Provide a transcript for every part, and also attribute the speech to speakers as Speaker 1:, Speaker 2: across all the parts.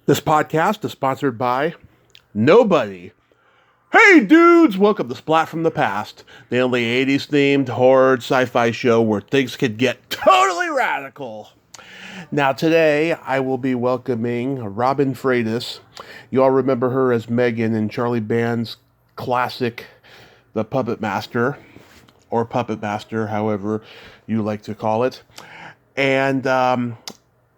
Speaker 1: This podcast is sponsored by nobody. Hey dudes, welcome to Splat from the Past, the only 80s themed horror sci-fi show where things can get totally radical. Now today I will be welcoming Robin Frates. You all remember her as Megan in Charlie Band's classic The Puppet Master, or Puppet Master, however you like to call it. And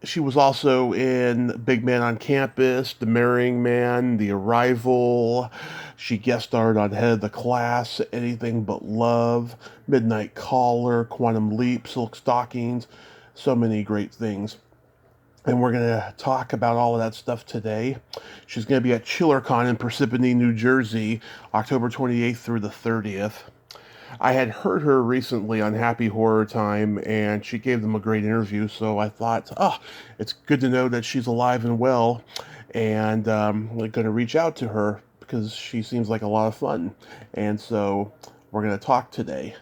Speaker 1: she was also in Big Man on Campus, The Marrying Man, The Arrival. She guest starred on Head of the Class, Anything But Love, Midnight Caller, Quantum Leap, Silk Stockings, so many great things. And we're going to talk about all of that stuff today. She's going to be at ChillerCon in Parsippany, New Jersey, October 28th through the 30th. I had heard her recently on Happy Horror Time, and she gave them a great interview, so I thought, it's good to know that she's alive and well, and I'm going to reach out to her because she seems like a lot of fun, and so we're going to talk today.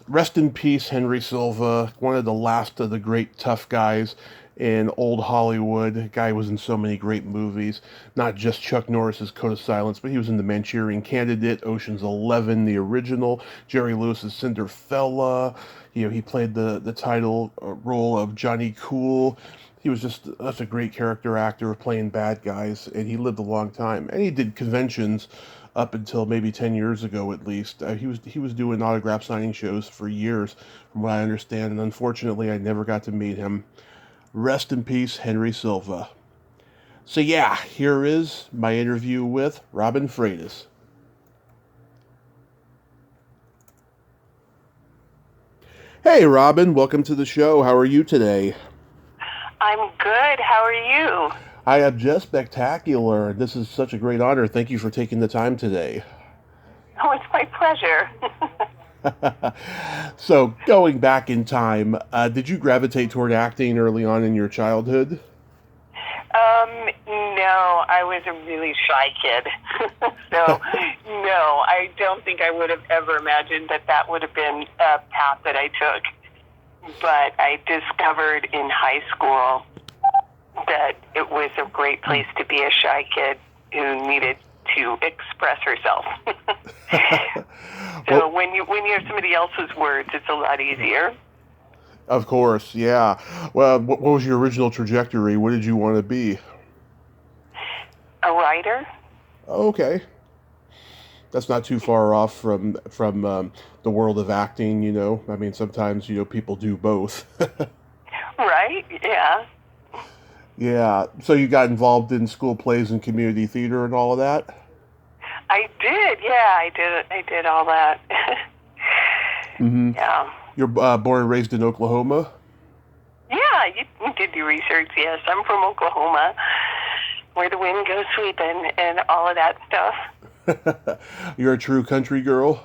Speaker 1: Rest in peace, Henry Silva, one of the last of the great tough guys in old Hollywood. The guy was in so many great movies, not just Chuck Norris's Code of Silence, but he was in The Manchurian Candidate, Ocean's 11, the original, Jerry Lewis's Cinderfella. He played the title role of Johnny Cool. He was just such a great character actor playing bad guys, and he lived a long time. And he did conventions up until maybe 10 years ago at least. He was doing autograph signing shows for years, from what I understand, and unfortunately I never got to meet him. Rest in peace, Henry Silva. So yeah, here is my interview with Robin Frates. Hey Robin, welcome to the show. How are you today?
Speaker 2: I'm good. How are you?
Speaker 1: I am just spectacular. This is such a great honor. Thank you for taking the time today.
Speaker 2: Oh, it's my pleasure.
Speaker 1: So, going back in time, did you gravitate toward acting early on in your childhood?
Speaker 2: No, I was a really shy kid. So, no, I don't think I would have ever imagined that would have been a path that I took. But I discovered in high school that it was a great place to be a shy kid who needed to express herself. So
Speaker 1: Well,
Speaker 2: when you have somebody else's words, it's a lot easier.
Speaker 1: of course, yeah. Well, what was your original trajectory? What did you want to be?
Speaker 2: A writer?
Speaker 1: Okay. That's not too far off from the world of acting, you know. I mean, sometimes, people do both.
Speaker 2: Right? Yeah.
Speaker 1: Yeah. So you got involved in school plays and community theater and all of that?
Speaker 2: I did. Yeah, I did all that.
Speaker 1: Mm-hmm.
Speaker 2: Yeah.
Speaker 1: You're born and raised in Oklahoma?
Speaker 2: Yeah, you did your research. Yes, I'm from Oklahoma, where the wind goes sweeping and all of that stuff.
Speaker 1: You're a true country girl?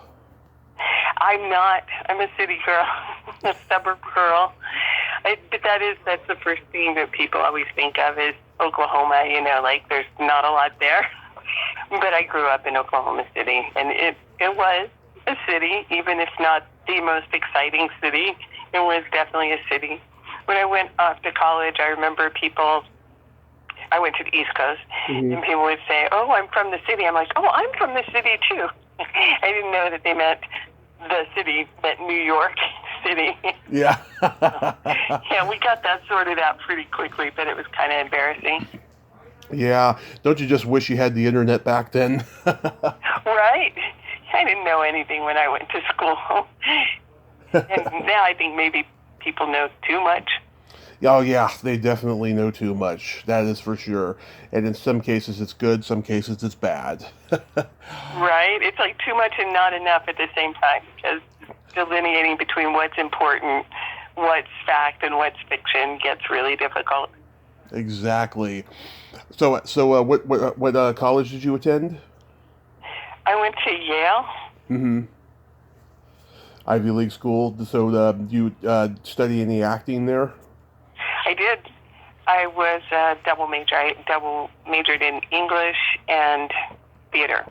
Speaker 2: I'm not. I'm a city girl, a suburb girl. But that's the first thing that people always think of is Oklahoma. Like there's not a lot there. But I grew up in Oklahoma City, and it was a city, even if not the most exciting city. It was definitely a city. When I went off to college, I remember I went to the East Coast, and people would say, "Oh, I'm from the city." I'm like, "Oh, I'm from the city too." I didn't know that they meant the city, meant New York City.
Speaker 1: Yeah.
Speaker 2: Yeah, we got that sorted out pretty quickly, but it was kind of embarrassing.
Speaker 1: Yeah. Don't you just wish you had the internet back then?
Speaker 2: Right? I didn't know anything when I went to school. And now I think maybe people know too much.
Speaker 1: Oh, yeah. They definitely know too much. That is for sure. And in some cases it's good, some cases it's bad.
Speaker 2: Right? It's like too much and not enough at the same time, because delineating between what's important, what's fact, and what's fiction gets really difficult.
Speaker 1: Exactly. So what college did you attend?
Speaker 2: I went to Yale.
Speaker 1: Mm-hmm. Ivy League school. So you study any acting there?
Speaker 2: I did. I was a double major. I double majored in English and theater.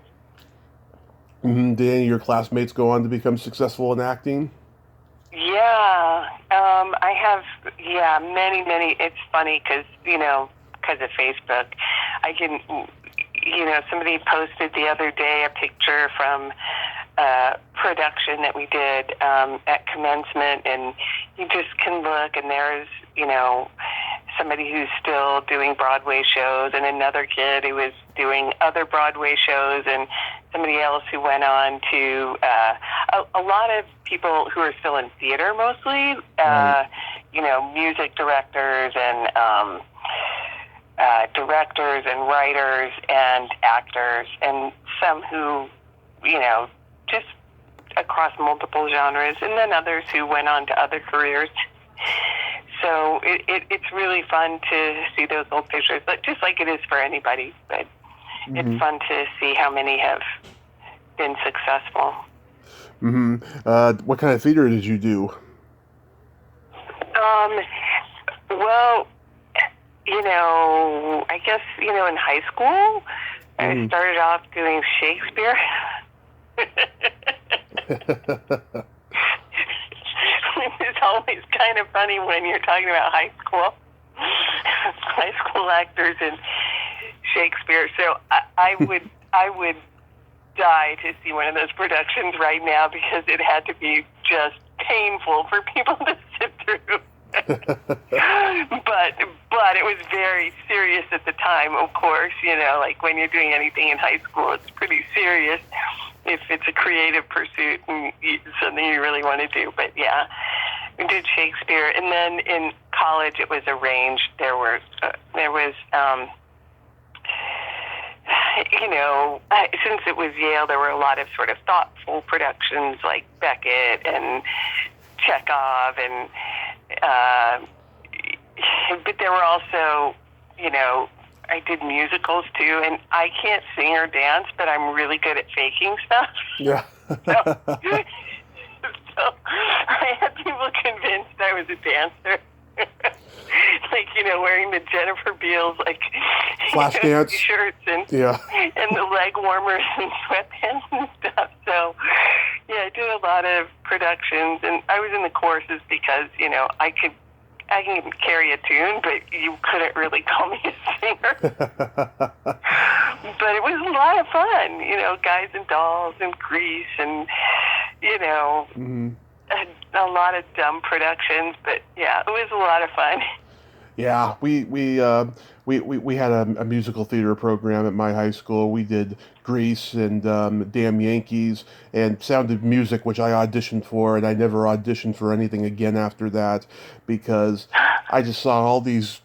Speaker 1: Mm-hmm. Did any of your classmates go on to become successful in acting?
Speaker 2: Yeah, I have, many. It's funny because, because of Facebook. I can, somebody posted the other day a picture from production that we did at commencement, and you just can look, and there's, somebody who's still doing Broadway shows, and another kid who was doing other Broadway shows, and somebody else who went on to a lot of people who are still in theater mostly,
Speaker 1: Right.
Speaker 2: Music directors and writers and actors, and some who, just across multiple genres, and then others who went on to other careers. So it's really fun to see those old pictures, but just like it is for anybody. But it's fun to see how many have been successful.
Speaker 1: What kind of theater did you do?
Speaker 2: Well, I guess, in high school, I started off doing Shakespeare. It's always kind of funny when you're talking about high school actors and Shakespeare. So I would die to see one of those productions right now, because it had to be just painful for people to sit through. but it was very serious at the time, of course. Like when you're doing anything in high school, it's pretty serious if it's a creative pursuit and something you really want to do. But yeah, we did Shakespeare, and then in college it was arranged. There was since it was Yale, there were a lot of sort of thoughtful productions like Beckett and Chekhov, and but there were also, I did musicals too, and I can't sing or dance, but I'm really good at faking stuff.
Speaker 1: Yeah.
Speaker 2: So I had people convinced I was a dancer. Like, wearing the Jennifer Beals, like,
Speaker 1: Flash dance
Speaker 2: shirts and the leg warmers and sweatpants and stuff. So, yeah, I did a lot of productions, and I was in the choruses because, I can carry a tune, but you couldn't really call me a singer. But it was a lot of fun, Guys and Dolls and Grease and, a lot of dumb productions, but yeah, it was a lot of fun.
Speaker 1: Yeah, we had a musical theater program at my high school. We did Grease and Damn Yankees and Sound of Music, which I auditioned for, and I never auditioned for anything again after that, because I just saw all these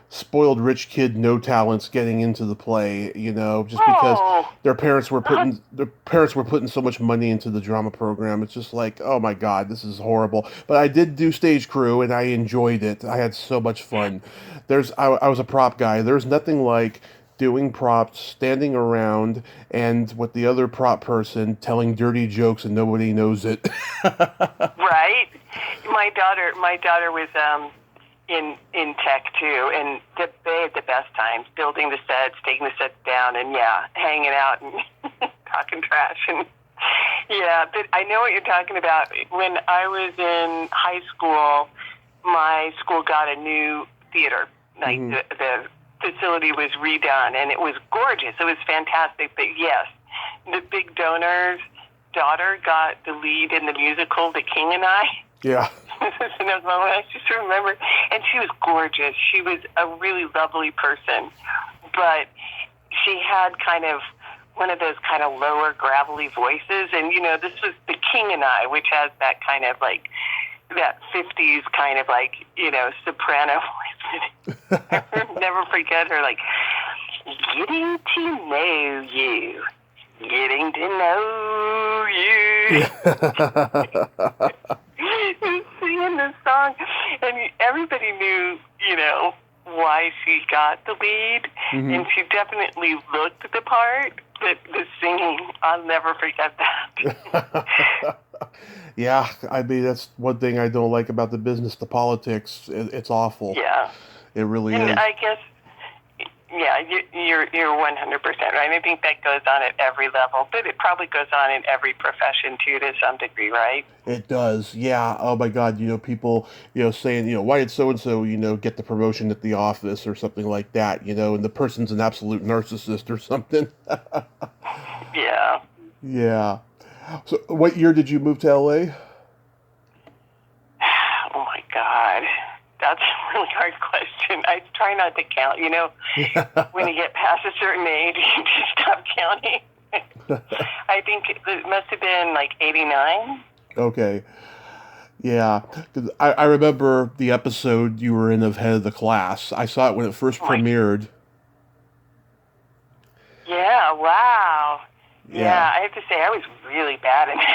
Speaker 1: spoiled rich kid no talents getting into the play, just because their parents were putting so much money into the drama program. It's just like, oh my God, this is horrible. But I did do stage crew, and I enjoyed it. I had so much fun. I was a prop guy. There's nothing like doing props, standing around, and with the other prop person telling dirty jokes and nobody knows it.
Speaker 2: Right? My daughter was in tech too, and they had the best times building the sets, taking the sets down, and hanging out and talking trash. And but I know what you're talking about. When I was in high school, my school got a new theater. Like the facility was redone, and it was gorgeous. It was fantastic. But yes, the big donor's daughter got the lead in the musical The King and I.
Speaker 1: Yeah.
Speaker 2: And I just remember, and she was gorgeous. She was a really lovely person, but she had kind of one of those kind of lower, gravelly voices. And, this was The King and I, which has that kind of like, that 50s kind of like, soprano voice. I'll never forget her, like, getting to know you. Getting to know you. Singing this song, and everybody knew, why she got the lead, and she definitely looked the part, but the singing, I'll never forget that.
Speaker 1: Yeah, I mean, that's one thing I don't like about the business, the politics. It's awful.
Speaker 2: Yeah.
Speaker 1: It really
Speaker 2: and
Speaker 1: is.
Speaker 2: I guess, Yeah, you're 100% right. I think that goes on at every level, but it probably goes on in every profession too, to some degree, right?
Speaker 1: It does, yeah. Oh my God, people, saying, why did so and so, get the promotion at the office or something like that, and the person's an absolute narcissist or something.
Speaker 2: Yeah.
Speaker 1: Yeah. So, what year did you move to LA?
Speaker 2: Oh my God. That's a really hard question. I try not to count. When you get past a certain age, you just stop counting. I think it must have been like 89.
Speaker 1: Okay. Yeah. 'Cause I remember the episode you were in of Head of the Class. I saw it when it first
Speaker 2: Oh my,
Speaker 1: premiered.
Speaker 2: yeah, wow.
Speaker 1: Yeah.
Speaker 2: Yeah, I have to say, I was really bad in it.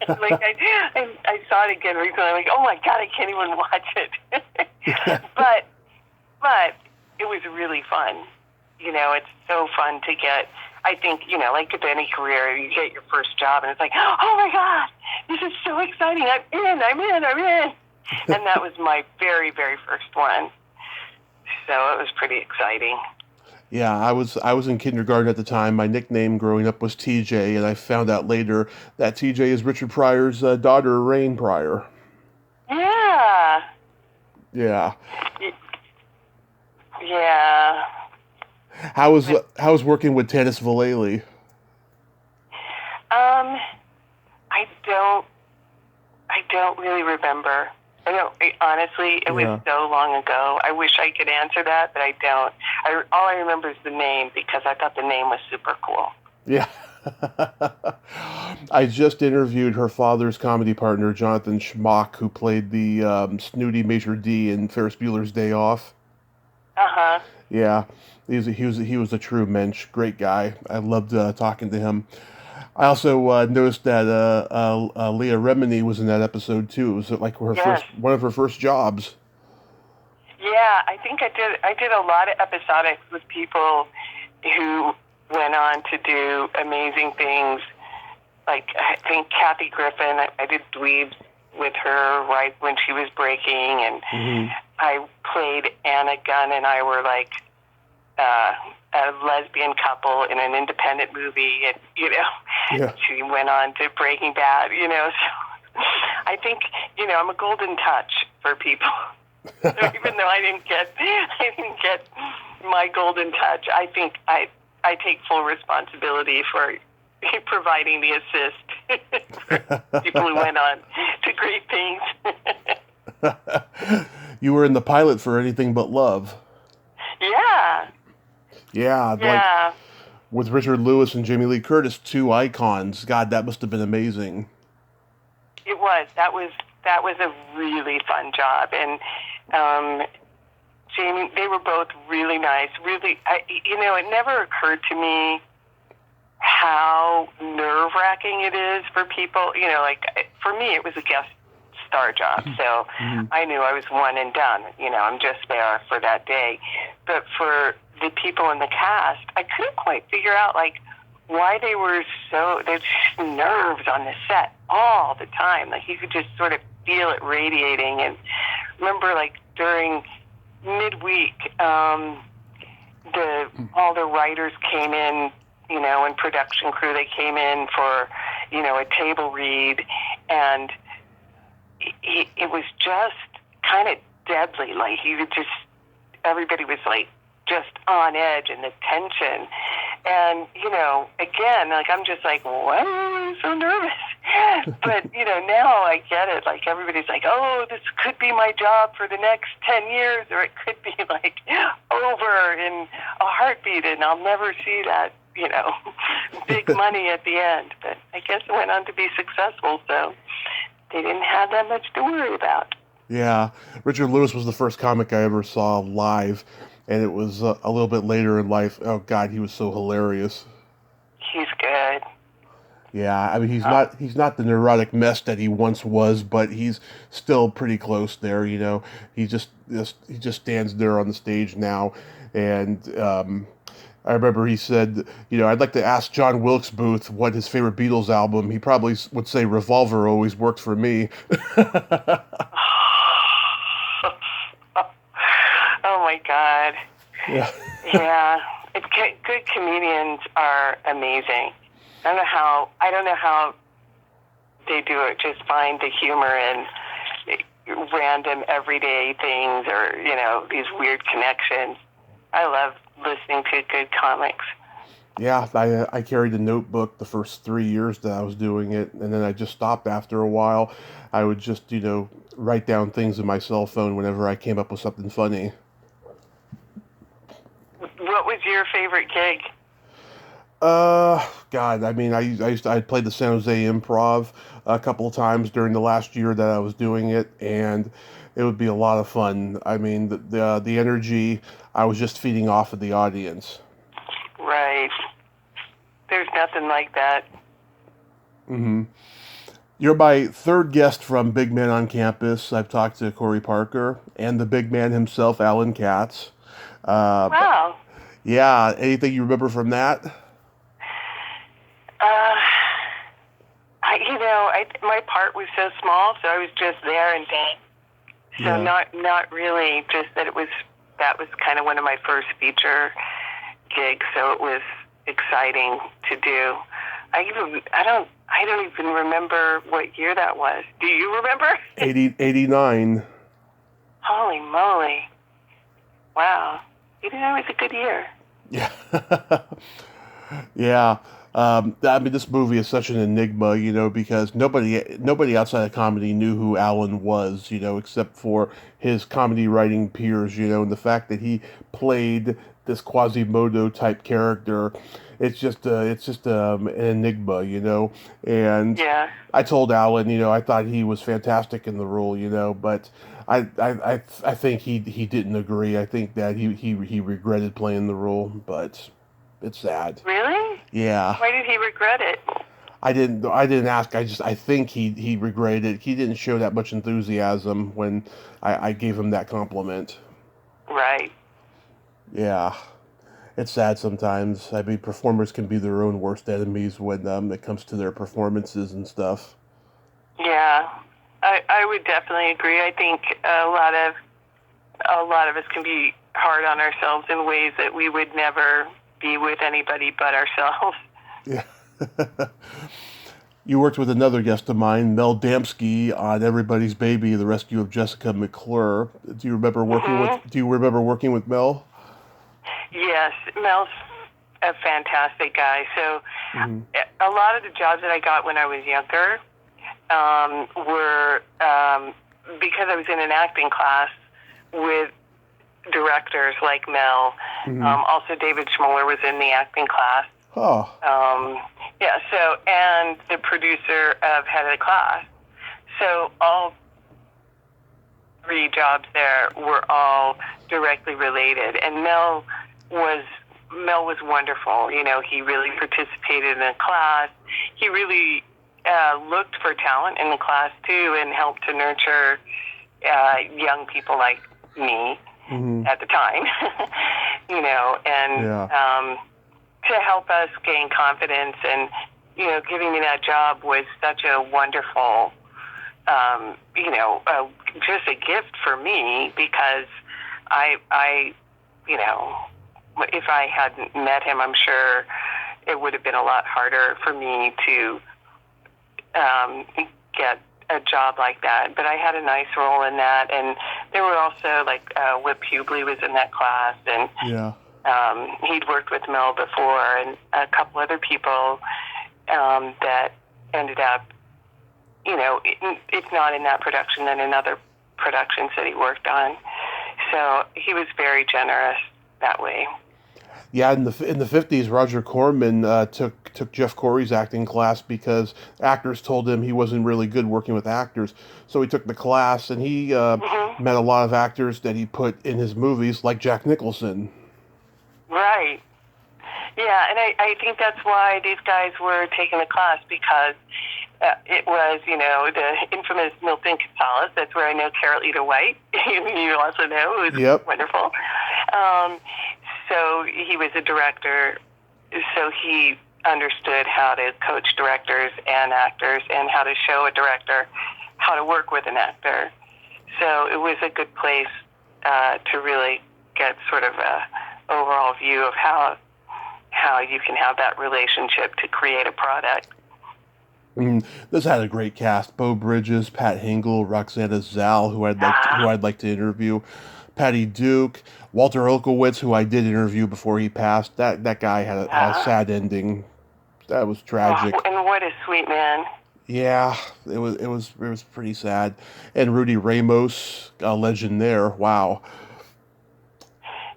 Speaker 2: Like, I saw it again recently. I'm like, oh my God, I can't even watch it. but it was really fun. It's so fun to get, I think, like with any career, you get your first job and it's like, oh my God, this is so exciting. I'm in. And that was my very, very first one. So it was pretty exciting.
Speaker 1: Yeah, I was in kindergarten at the time. My nickname growing up was TJ, and I found out later that TJ is Richard Pryor's daughter, Rain Pryor.
Speaker 2: Yeah.
Speaker 1: Yeah.
Speaker 2: Yeah.
Speaker 1: How was working with Tanis Vallely?
Speaker 2: I don't really remember. Honestly, it was so long ago. I wish I could answer that, but I don't. All I remember is the name because I thought the name was super cool.
Speaker 1: Yeah. I just interviewed her father's comedy partner, Jonathan Schmock, who played the snooty Major D in Ferris Bueller's Day Off.
Speaker 2: Uh-huh.
Speaker 1: Yeah, he was a true mensch, great guy. I loved talking to him. I also noticed that Leah Remini was in that episode too. It was like one of her first jobs.
Speaker 2: Yeah, I think I did a lot of episodics with people who went on to do amazing things. Like, I think Kathy Griffin, I did Dweebs with her right when she was breaking, and I played Anna Gunn, and I were like a lesbian couple in an independent movie, and she went on to Breaking Bad. So I think I'm a golden touch for people. So even though I didn't get my golden touch, I think I take full responsibility for providing the assist for people who went on to great things.
Speaker 1: You were in the pilot for Anything But Love.
Speaker 2: Yeah.
Speaker 1: Yeah. Like, with Richard Lewis and Jamie Lee Curtis, two icons. God, that must have been amazing.
Speaker 2: It was. That was a really fun job, and Jamie, they were both really nice. Really, it never occurred to me how nerve-wracking it is for people. For me, it was a guest star job, so I knew I was one and done. I'm just there for that day. But for the people in the cast, I couldn't quite figure out, why they were there's just nerves on the set all the time. Like, you could just sort of feel it radiating. And remember, during midweek, all the writers came in, and production crew, they came in for, a table read, and it was just kind of deadly. Like, everybody was just on edge, and the tension. And, again, I'm just what? I'm so nervous. But, now I get it. Everybody's oh, this could be my job for the next 10 years, or it could be, over in a heartbeat, and I'll never see that, big money at the end. But I guess it went on to be successful, so they didn't have that much to worry about.
Speaker 1: Yeah. Richard Lewis was the first comic I ever saw live, and it was a little bit later in life. Oh, God, he was so hilarious.
Speaker 2: He's good.
Speaker 1: Yeah, I mean, he's not the neurotic mess that he once was, but he's still pretty close there. He just stands there on the stage now, and I remember he said, I'd like to ask John Wilkes Booth what his favorite Beatles album. He probably would say Revolver always worked for me.
Speaker 2: Oh my God.
Speaker 1: Yeah.
Speaker 2: Yeah, good comedians are amazing. I don't know how they do it. Just find the humor in random everyday things, or these weird connections. I love listening to good comics.
Speaker 1: Yeah, I carried a notebook the first 3 years that I was doing it, and then I just stopped after a while. I would just, write down things in my cell phone whenever I came up with something funny.
Speaker 2: What was your favorite gig?
Speaker 1: God, I mean, I played the San Jose Improv a couple of times during the last year that I was doing it, and it would be a lot of fun. I mean, the energy, I was just feeding off of the audience.
Speaker 2: Right. There's nothing like that.
Speaker 1: Mm-hmm. You're my third guest from Big Man on Campus. I've talked to Corey Parker and the big man himself, Alan Katz. But
Speaker 2: Wow.
Speaker 1: yeah, anything you remember from that?
Speaker 2: My part was so small, so I was just there and done. So
Speaker 1: Yeah.
Speaker 2: not really. Just that that was kind of one of my first feature gigs, so it was exciting to do. I don't even remember what year that was. Do you remember?
Speaker 1: 89.
Speaker 2: Holy moly! Wow, 89 was a good year.
Speaker 1: Yeah. Yeah. I mean, this movie is such an enigma, because nobody outside of comedy knew who Alan was, except for his comedy writing peers, and the fact that he played this Quasimodo type character, it's just an enigma, And
Speaker 2: Yeah.
Speaker 1: I told Alan, I thought he was fantastic in the role, but I think he didn't agree. I think that he regretted playing the role, but it's sad.
Speaker 2: Really?
Speaker 1: Yeah.
Speaker 2: Why did he regret it?
Speaker 1: I didn't ask. I think he regretted it. He didn't show that much enthusiasm when I gave him that compliment.
Speaker 2: Right.
Speaker 1: Yeah. It's sad sometimes. I mean, performers can be their own worst enemies when it comes to their performances and stuff.
Speaker 2: Yeah. I would definitely agree. I think a lot of us can be hard on ourselves in ways that we would never be with anybody but ourselves.
Speaker 1: Yeah. You worked with another guest of mine, Mel Damsky, on Everybody's Baby: The Rescue of Jessica McClure. Do you remember working with Mel?
Speaker 2: Yes, Mel's a fantastic guy. So
Speaker 1: Mm-hmm.
Speaker 2: a lot of the jobs that I got when I was younger were because I was in an acting class with directors like Mel.
Speaker 1: Mm-hmm.
Speaker 2: Also, David Schmoller was in the acting class.
Speaker 1: Oh.
Speaker 2: Yeah, so, and the producer of Head of the Class. So all three jobs there were all directly related. And Mel was wonderful. He really participated in the class. He really looked for talent in the class, too, and helped to nurture young people like me
Speaker 1: Mm-hmm.
Speaker 2: at the time, and
Speaker 1: Yeah.
Speaker 2: to help us gain confidence. And, giving me that job was such a wonderful, just a gift for me, because I, if I hadn't met him, I'm sure it would have been a lot harder for me to get a job like that. But I had a nice role in that, and there were also Whip Hubley was in that class, and
Speaker 1: Yeah.
Speaker 2: he'd worked with Mel before, and a couple other people that ended up, it's not in that production, then in other productions that he worked on. So he was very generous that way.
Speaker 1: Yeah, in the 50s, Roger Corman took Jeff Corey's acting class because actors told him he wasn't really good working with actors. So he took the class, and he met a lot of actors that he put in his movies, like Jack Nicholson.
Speaker 2: Right. Yeah, and I think that's why these guys were taking the class, because it was, the infamous Milton Gonzalez. That's where I know Carol Eda White. You also know, who's
Speaker 1: Yep.
Speaker 2: wonderful. So he was a director, so he understood how to coach directors and actors, and how to show a director how to work with an actor. So it was a good place to really get sort of a overall view of how you can have that relationship to create a product.
Speaker 1: This had a great cast: Beau Bridges, Pat Hingle, Roxana Zal, who I'd like to interview, Patty Duke, Walter Olkowitz, who I did interview before he passed. That guy had a sad ending. That was tragic.
Speaker 2: Oh, and what a sweet man.
Speaker 1: Yeah, it was pretty sad. And Rudy Ramos, a legend there. Wow.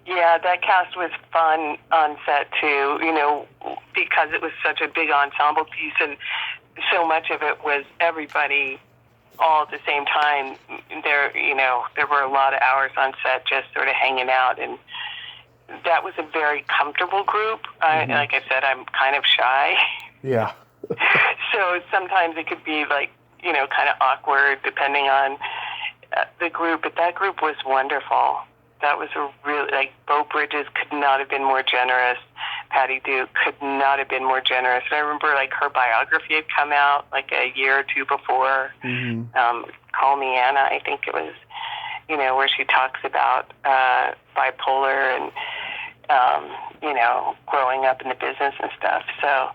Speaker 2: Yeah, that cast was fun on set too, because it was such a big ensemble piece, and so much of it was everybody all at the same time. There were a lot of hours on set just sort of hanging out, and that was a very comfortable group. Like I said, I'm kind of shy.
Speaker 1: Yeah.
Speaker 2: So sometimes it could be like, kind of awkward depending on the group, but that group was wonderful. That was a really, Beau Bridges could not have been more generous. Patty Duke could not have been more generous. And I remember, her biography had come out, a year or two before. Call Me Anna, I think it was, where she talks about bipolar and, growing up in the business and stuff. So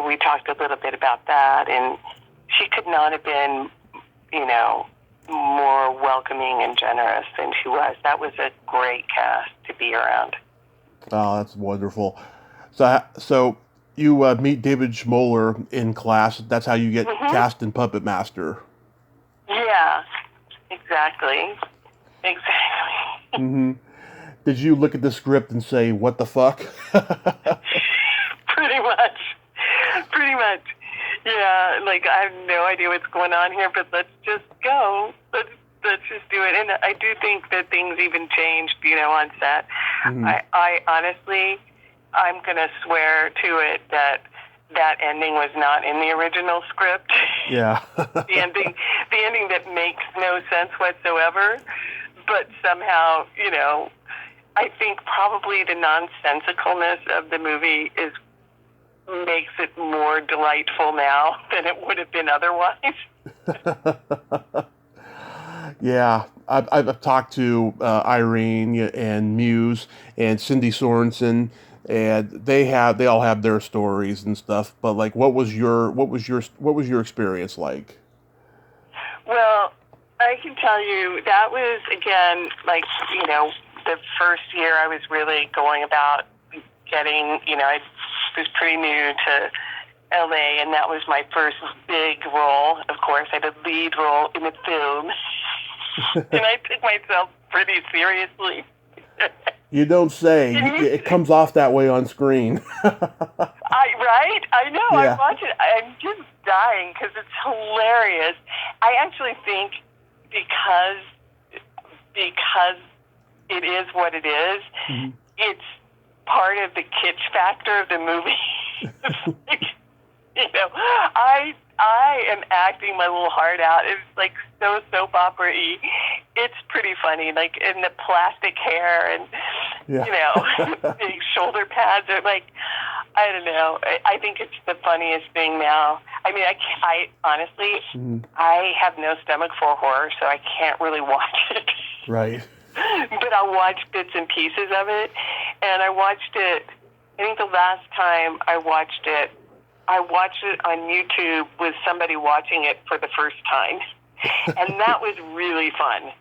Speaker 2: we talked a little bit about that. And she could not have been, more welcoming and generous than she was. That was a great cast to be around.
Speaker 1: Oh, that's wonderful. So you meet David Schmoller in class. That's how you get cast in Puppet Master.
Speaker 2: Yeah, exactly.
Speaker 1: Did you look at the script and say, "What the fuck"?
Speaker 2: Pretty much. Yeah, I have no idea what's going on here, but let's just go. Let's just do it. And I do think that things even changed, on set. I honestly, I'm going to swear to it that ending was not in the original script.
Speaker 1: Yeah.
Speaker 2: the ending that makes no sense whatsoever, but somehow, I think probably the nonsensicalness of the movie makes it more delightful now than it would have been otherwise.
Speaker 1: Yeah, I've talked to Irene and Muse and Cindy Sorensen, and they all have their stories and stuff. But what was your experience like?
Speaker 2: Well, I can tell you that was again the first year I was really going about getting. I was pretty new to LA, and that was my first big role. Of course, I had a lead role in a film, and I took myself pretty seriously.
Speaker 1: You don't say. It comes off that way on screen.
Speaker 2: Right? I know.
Speaker 1: Yeah.
Speaker 2: I watch it. I'm just dying because it's hilarious. I actually think because it is what it is, it's part of the kitsch factor of the movie. I am acting my little heart out. It's so soap opera-y. It's pretty funny, in the plastic hair and, the shoulder pads are I don't know. I think it's the funniest thing now. I mean, I honestly, I have no stomach for horror, so I can't really watch it.
Speaker 1: Right.
Speaker 2: But I'll watch bits and pieces of it. And I watched it, I think the last time I watched it on YouTube with somebody watching it for the first time. And that was really fun.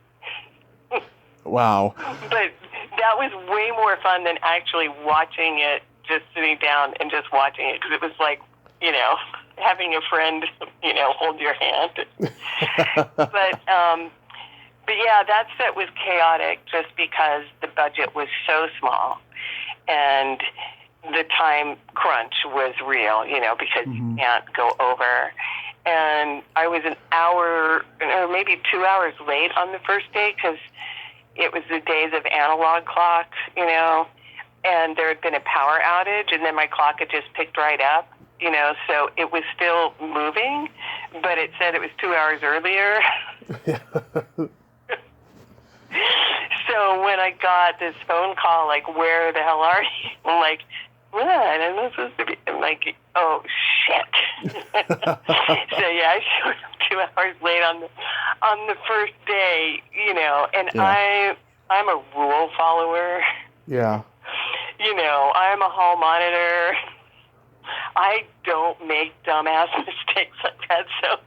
Speaker 1: Wow.
Speaker 2: But that was way more fun than actually watching it, just sitting down and just watching it. Because it was having a friend, hold your hand. But yeah, that set was chaotic just because the budget was so small. And the time crunch was real, because you can't go over. And I was an hour, or maybe 2 hours late on the first day because it was the days of analog clock, and there had been a power outage, and then my clock had just picked right up, so it was still moving, but it said it was 2 hours earlier. So when I got this phone call, where the hell are you? I'm like, what? I'm not supposed to be. I'm like, oh, shit. So yeah, I showed up 2 hours late on the first day, and I'm a rule follower.
Speaker 1: Yeah.
Speaker 2: I'm a hall monitor. I don't make dumbass mistakes like that. So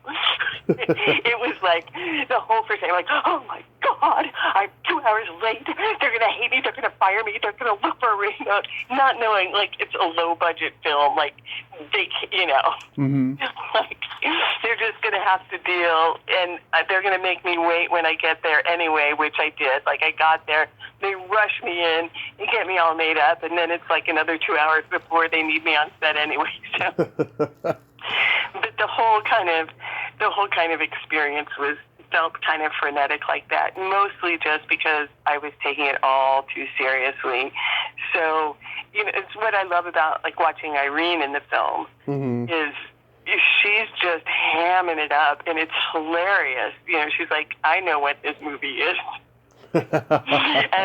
Speaker 2: it was like the whole first day, like, oh my God, I'm 2 hours late. They're going to hate me. They're going to fire me. They're going to look for a remote. Not knowing, like, it's a low budget film. Like, they,
Speaker 1: Mm-hmm.
Speaker 2: like, they're just going to have to deal, and they're going to make me wait when I get there anyway, which I did. Like, I got there, they rush me in and get me all made up, and then it's like another 2 hours before they need me on set anyway. So, but the whole kind of experience felt kind of frenetic like that, mostly just because I was taking it all too seriously. So, it's what I love about, like, watching Irene in the film,
Speaker 1: Mm-hmm.
Speaker 2: is she's just hamming it up, and it's hilarious. She's like, I know what this movie is. And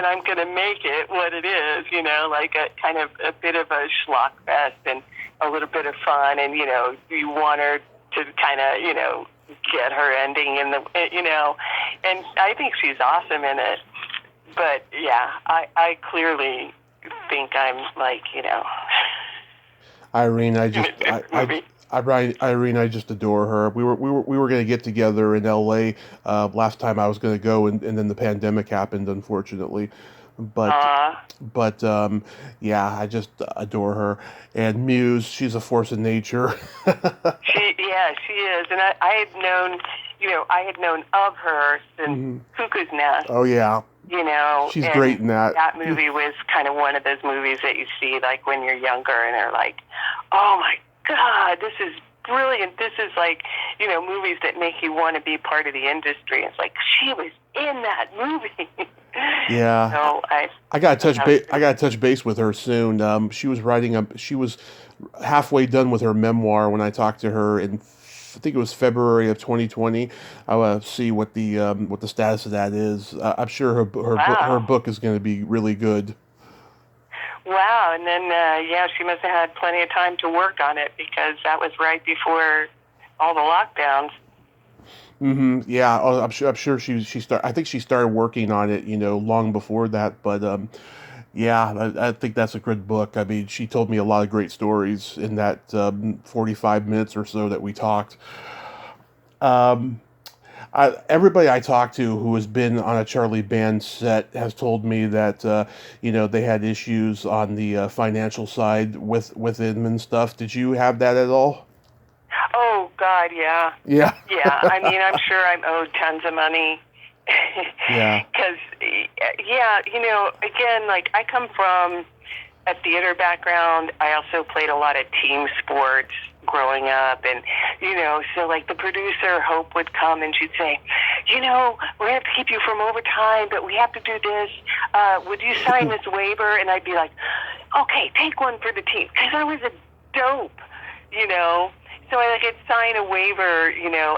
Speaker 2: I'm going to make it what it is, like a kind of a bit of a schlock fest and a little bit of fun. And, you want her to kind of, get her ending in the, and I think she's awesome in it. But yeah, I clearly think I'm like,
Speaker 1: Irene, Irene, I just adore her. We were going to get together in L.A. Last time I was going to go, and then the pandemic happened, unfortunately. But yeah, I just adore her. And Muse, she's a force of nature.
Speaker 2: She is, and I had known of her since Cuckoo's Nest.
Speaker 1: Oh yeah. She's great in that.
Speaker 2: That movie was kind of one of those movies that you see, like, when you're younger, and they're like, oh my God, this is brilliant. This is like, movies that make you want to be part of the industry. It's like, she was in that movie.
Speaker 1: Yeah.
Speaker 2: So
Speaker 1: I got to touch base with her soon. She was halfway done with her memoir when I talked to her in, I think it was February of 2020. I want to see what the status of that is. I'm sure her book is going to be really good.
Speaker 2: Wow, and then she must have had plenty of time to work on it, because that was right before all the lockdowns.
Speaker 1: Mm-hmm. Yeah. Oh, I'm sure I think she started working on it, long before that. But yeah, I think that's a good book. I mean, she told me a lot of great stories in that 45 minutes or so that we talked. Everybody I talked to who has been on a Charlie Band set has told me that they had issues on the financial side with him and stuff. Did you have that at all?
Speaker 2: Oh God, yeah.
Speaker 1: Yeah.
Speaker 2: Yeah. I mean, I'm sure I'm owed tons of money.
Speaker 1: Yeah.
Speaker 2: Because again, like, I come from a theater background. I also played a lot of team sports growing up, and so, like, the producer Hope would come and she'd say, we're gonna have to keep you from overtime, but we have to do this. Would you sign this waiver? And I'd be like, okay, take one for the team, because I was a dope, So I could sign a waiver,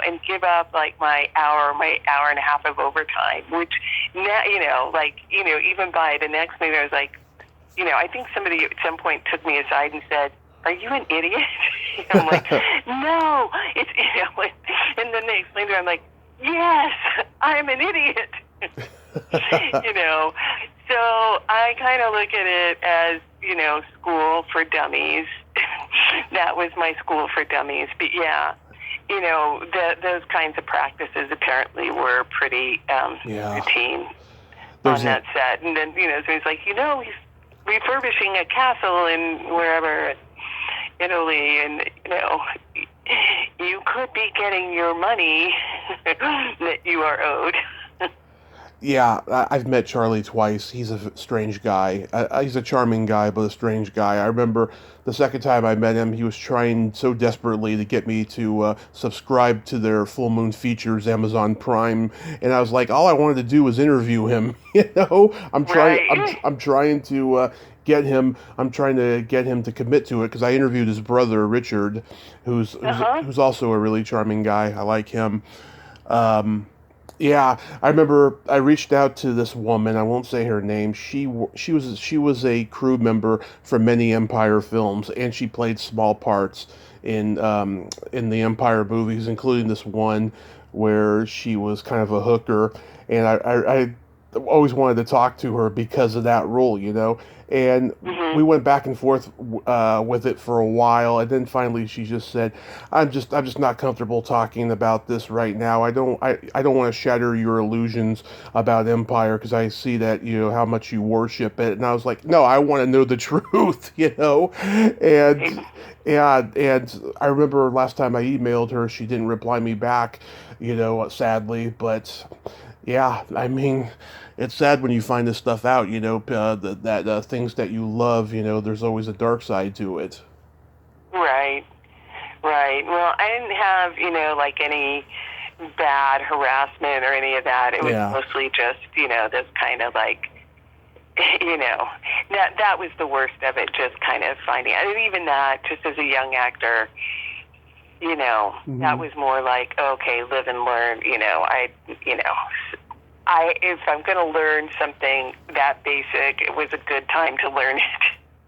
Speaker 2: and give up, like, my hour and a half of overtime, which now, even by the next movie, I was like, I think somebody at some point took me aside and said, are you an idiot? I'm like, no, it's, and then they explained to me, I'm like, yes, I'm an idiot. So I kind of look at it as, school for dummies. That was my school for dummies. But yeah, those kinds of practices apparently were pretty routine on that set. And then, so he's like, he's refurbishing a castle in wherever, Italy, and, you could be getting your money that you are owed.
Speaker 1: Yeah, I've met Charlie twice. He's a strange guy. He's a charming guy, but a strange guy. I remember the second time I met him, he was trying so desperately to get me to subscribe to their Full Moon Features Amazon Prime, and I was like, all I wanted to do was interview him. I'm trying.
Speaker 2: Right.
Speaker 1: I'm trying to get him. I'm trying to get him to commit to it, because I interviewed his brother Richard, who's also a really charming guy. I like him. Yeah, I remember I reached out to this woman. I won't say her name. She was a crew member for many Empire films, and she played small parts in the Empire movies, including this one where she was kind of a hooker. And always wanted to talk to her because of that role, you know. And we
Speaker 2: Mhm.
Speaker 1: went back and forth with it for a while, and then finally she just said, I'm just not comfortable talking about this right now. I don't want to shatter your illusions about Empire because I see that, you know, how much you worship it." And I was like, "No, I want to know the truth," you know.
Speaker 2: Right.
Speaker 1: And yeah, and I remember last time I emailed her, she didn't reply me back, you know, sadly. But yeah, I mean, it's sad when you find this stuff out, you know, that things that you love, you know, there's always a dark side to it.
Speaker 2: Right. Right. Well, I didn't have, like any bad harassment or any of that. It was
Speaker 1: Yeah.
Speaker 2: mostly just, this kind of like, you know, that was the worst of it, just kind of finding, and even that, just as a young actor, that
Speaker 1: Hmm.
Speaker 2: was more like, okay, live and learn, you know, if I'm going to learn something that basic, it was a good time to learn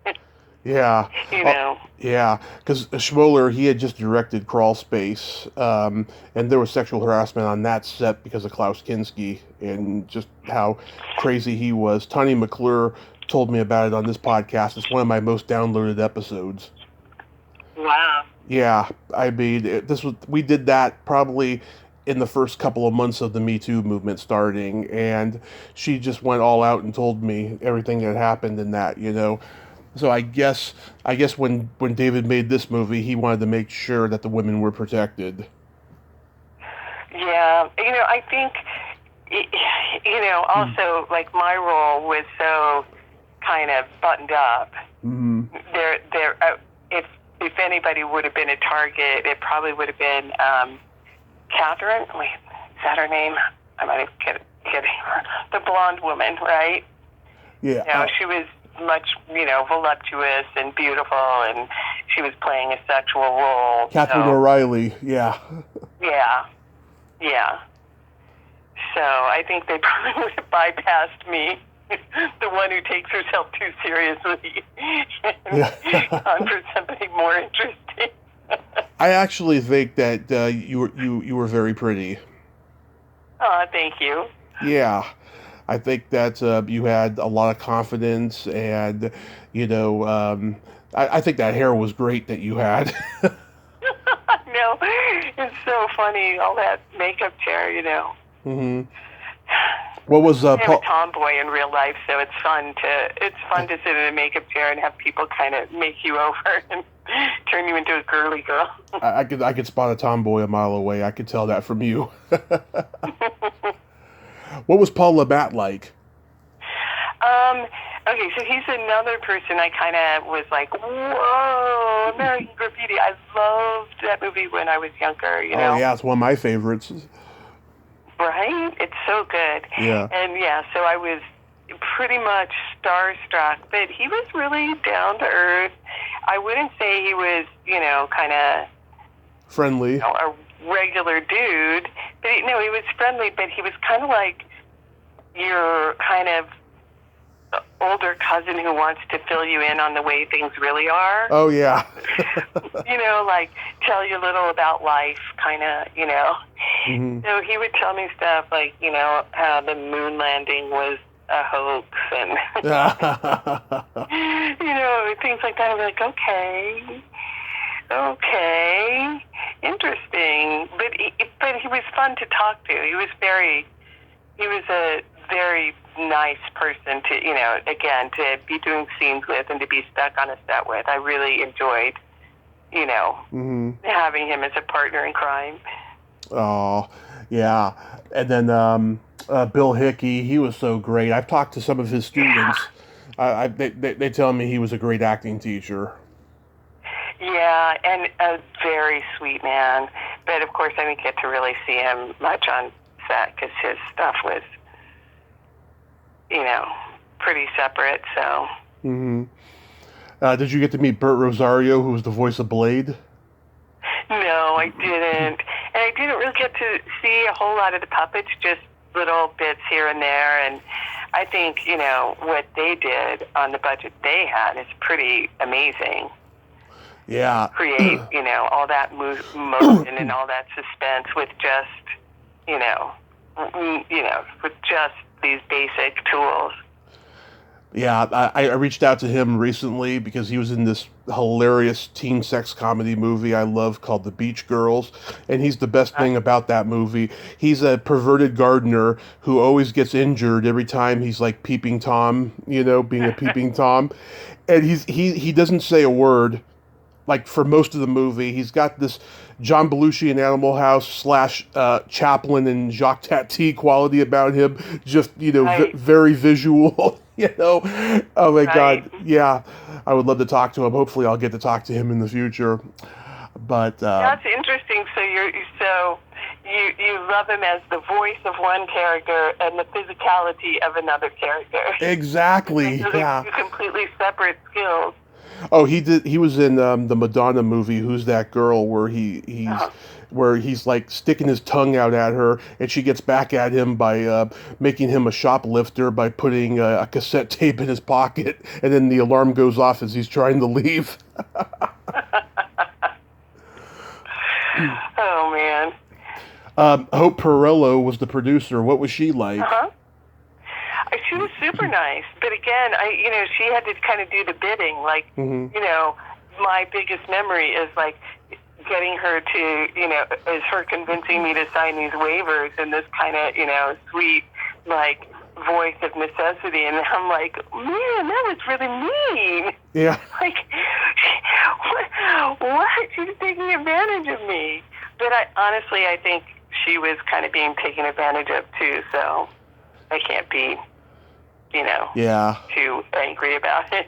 Speaker 2: it,
Speaker 1: Yeah.
Speaker 2: you
Speaker 1: Oh,
Speaker 2: know.
Speaker 1: yeah. Because Schmoller, he had just directed Crawl Space, and there was sexual harassment on that set because of Klaus Kinski and just how crazy he was. Tony McClure told me about it on this podcast. It's one of my most downloaded episodes.
Speaker 2: Wow.
Speaker 1: Yeah, I mean, we did that probably in the first couple of months of the Me Too movement starting, and she just went all out and told me everything that happened in that, you know. So I guess when David made this movie, he wanted to make sure that the women were protected.
Speaker 2: Yeah, I think, also like my role was so kind of buttoned up.
Speaker 1: Mm-hmm.
Speaker 2: If anybody would have been a target, it probably would have been Catherine. Wait, is that her name? I might have kidding. The blonde woman, right?
Speaker 1: Yeah.
Speaker 2: She was much, voluptuous and beautiful, and she was playing a sexual role.
Speaker 1: Catherine
Speaker 2: So
Speaker 1: O'Reilly. Yeah.
Speaker 2: yeah, yeah. So I think they probably would have bypassed me, the one who takes herself too seriously, and
Speaker 1: Yeah.
Speaker 2: gone for something more interesting.
Speaker 1: I actually think that you were very pretty.
Speaker 2: Oh, thank you.
Speaker 1: Yeah. I think that you had a lot of confidence, and you know, I think that hair was great that you had.
Speaker 2: No, it's so funny, all that makeup chair.
Speaker 1: Hmm. What was
Speaker 2: I'm a
Speaker 1: Paul?
Speaker 2: tomboy in real life, so it's fun to sit in a makeup chair and have people kind of make you over and turn you into a girly girl.
Speaker 1: I could spot a tomboy a mile away. I could tell that from you. What was Paul Labatt like?
Speaker 2: um, okay, so he's another person I kind of was like, whoa, American Graffiti. I loved that movie when I was younger,
Speaker 1: Oh yeah, it's one of my favorites.
Speaker 2: Right? It's so good.
Speaker 1: Yeah,
Speaker 2: And yeah, so I was pretty much starstruck, but he was really down to earth. I wouldn't say he was, kind of,
Speaker 1: friendly.
Speaker 2: a regular dude, but he was friendly, but he was kind of like your kind of older cousin who wants to fill you in on the way things really are.
Speaker 1: Oh yeah.
Speaker 2: Like tell you a little about life, kind of.
Speaker 1: Hmm.
Speaker 2: So he would tell me stuff like, how the moon landing was a hoax and, things like that. I'm like, okay, interesting. But he was fun to talk to. He was a very nice person to, again, to be doing scenes with and to be stuck on a set with. I really enjoyed,
Speaker 1: Hmm.
Speaker 2: having him as a partner in crime.
Speaker 1: Oh, yeah. And then Bill Hickey, he was so great. I've talked to some of his students. They tell me he was a great acting teacher.
Speaker 2: Yeah, and a very sweet man. But of course, I didn't get to really see him much on set because his stuff was, pretty separate. So
Speaker 1: Hmm. Did you get to meet Burt Rosario, who was the voice of Blade?
Speaker 2: no, I didn't, and I didn't really get to see a whole lot of the puppets. Just little bits here and there. And I think what they did on the budget they had is pretty amazing.
Speaker 1: Yeah.
Speaker 2: Create, all that motion and all that suspense with just, with just these basic tools.
Speaker 1: Yeah, I reached out to him recently because he was in this hilarious teen sex comedy movie I love called The Beach Girls, and he's the best thing about that movie. He's a perverted gardener who always gets injured every time he's like peeping Tom, being a peeping Tom, and he doesn't say a word like for most of the movie. He's got this John Belushi in Animal House slash Chaplin and Jacques Tati quality about him. Just
Speaker 2: Right.
Speaker 1: very visual. Oh my
Speaker 2: Right.
Speaker 1: God, yeah. I would love to talk to him. Hopefully, I'll get to talk to him in the future. But
Speaker 2: That's interesting. So you love him as the voice of one character and the physicality of another character.
Speaker 1: exactly,
Speaker 2: Those
Speaker 1: yeah.
Speaker 2: are two completely separate skills.
Speaker 1: Oh, he did. He was in the Madonna movie. Who's That Girl? Where
Speaker 2: Uh-huh.
Speaker 1: where he's like sticking his tongue out at her, and she gets back at him by making him a shoplifter by putting a cassette tape in his pocket, and then the alarm goes off as he's trying to leave.
Speaker 2: Oh man.
Speaker 1: Hope Perello was the producer. What was she like?
Speaker 2: Uh-huh. She was super nice, but again, she had to kind of do the bidding. Like,
Speaker 1: Mhm.
Speaker 2: My biggest memory is like getting her to, is her convincing me to sign these waivers in this kind of, sweet, like, voice of necessity. And I'm like, man, that was really mean.
Speaker 1: Yeah.
Speaker 2: Like, what? She was taking advantage of me. But I think she was kind of being taken advantage of too, so I can't be,
Speaker 1: Yeah.
Speaker 2: too angry about it.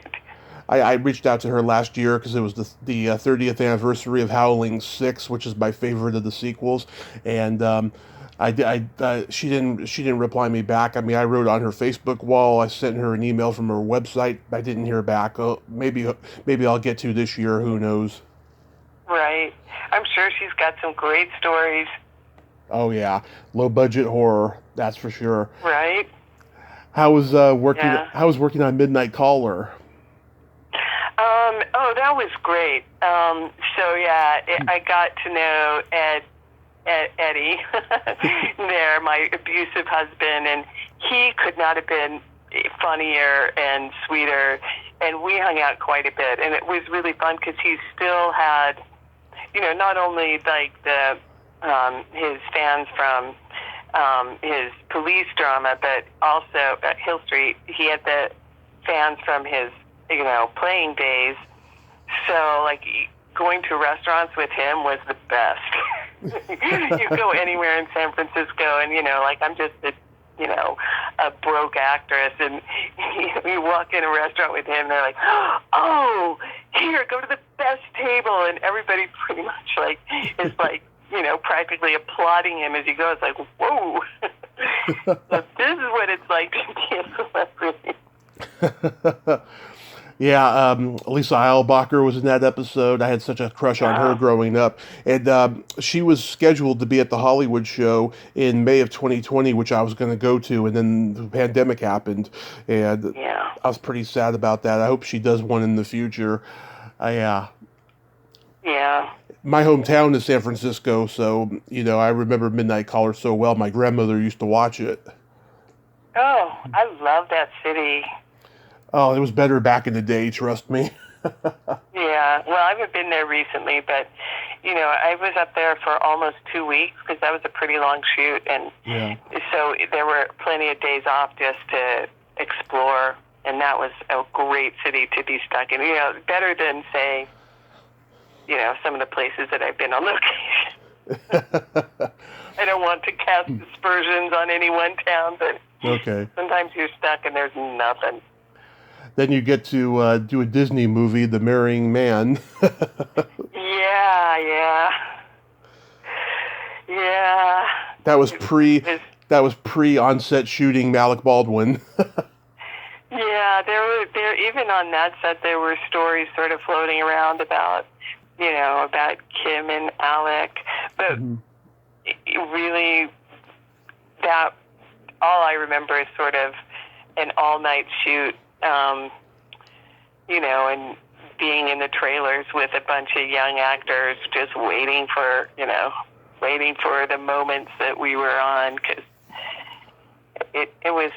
Speaker 1: I reached out to her last year because it was the 30th anniversary of Howling 6, which is my favorite of the sequels, and she didn't reply me back. I mean, I wrote on her Facebook wall. I sent her an email from her website. I didn't hear back. Oh, maybe I'll get to this year. Who knows?
Speaker 2: Right. I'm sure she's got some great stories.
Speaker 1: Oh yeah, low budget horror. That's for sure.
Speaker 2: Right.
Speaker 1: How was working?
Speaker 2: Yeah.
Speaker 1: How was working on Midnight Caller?
Speaker 2: That was great. I got to know Eddie there, my abusive husband, and he could not have been funnier and sweeter, and we hung out quite a bit, and it was really fun because he still had, not only like the his fans from his police drama, but also at Hill Street, he had the fans from his playing days. So, like, going to restaurants with him was the best. You go anywhere in San Francisco, and, I'm just a broke actress, and you walk in a restaurant with him, and they're like, oh, here, go to the best table, and everybody pretty much, like, is like, practically applauding him as he goes, like, whoa. So this is what it's like to be a celebrity.
Speaker 1: Yeah, Lisa Eilbacher was in that episode. I had such a crush on her growing up. And she was scheduled to be at the Hollywood show in May of 2020, which I was going to go to, and then the pandemic happened. And
Speaker 2: Yeah.
Speaker 1: I was pretty sad about that. I hope she does one in the future. Yeah. My hometown is San Francisco, so, I remember Midnight Caller so well. My grandmother used to watch it.
Speaker 2: Oh, I love that city.
Speaker 1: Oh, it was better back in the day, trust me.
Speaker 2: Yeah, well, I haven't been there recently, but, I was up there for almost 2 weeks because that was a pretty long shoot, and so there were plenty of days off just to explore, and that was a great city to be stuck in. Better than, say, some of the places that I've been on location. I don't want to cast aspersions on any one town, but sometimes you're stuck and there's nothing.
Speaker 1: Then you get to do a Disney movie, The Marrying Man.
Speaker 2: Yeah.
Speaker 1: That was pre on-set shooting Alec Baldwin.
Speaker 2: Yeah, there even on that set there were stories sort of floating around about about Kim and Alec, but really that all I remember is sort of an all-night shoot. And being in the trailers with a bunch of young actors just waiting for the moments that we were on, because it was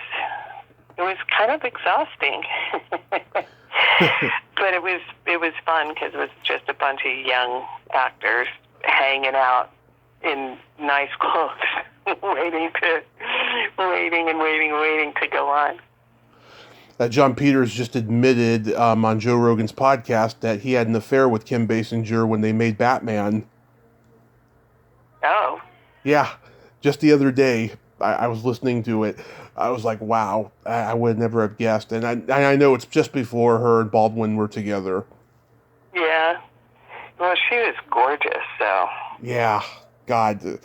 Speaker 2: kind of exhausting. But it was fun because it was just a bunch of young actors hanging out in nice clothes, waiting to go on.
Speaker 1: John Peters just admitted on Joe Rogan's podcast that he had an affair with Kim Basinger when they made Batman.
Speaker 2: Oh.
Speaker 1: Yeah, just the other day, I was listening to it. I was like, wow, I would never have guessed. And I know it's just before her and Baldwin were together.
Speaker 2: Yeah. Well, she was gorgeous, so.
Speaker 1: Yeah, God,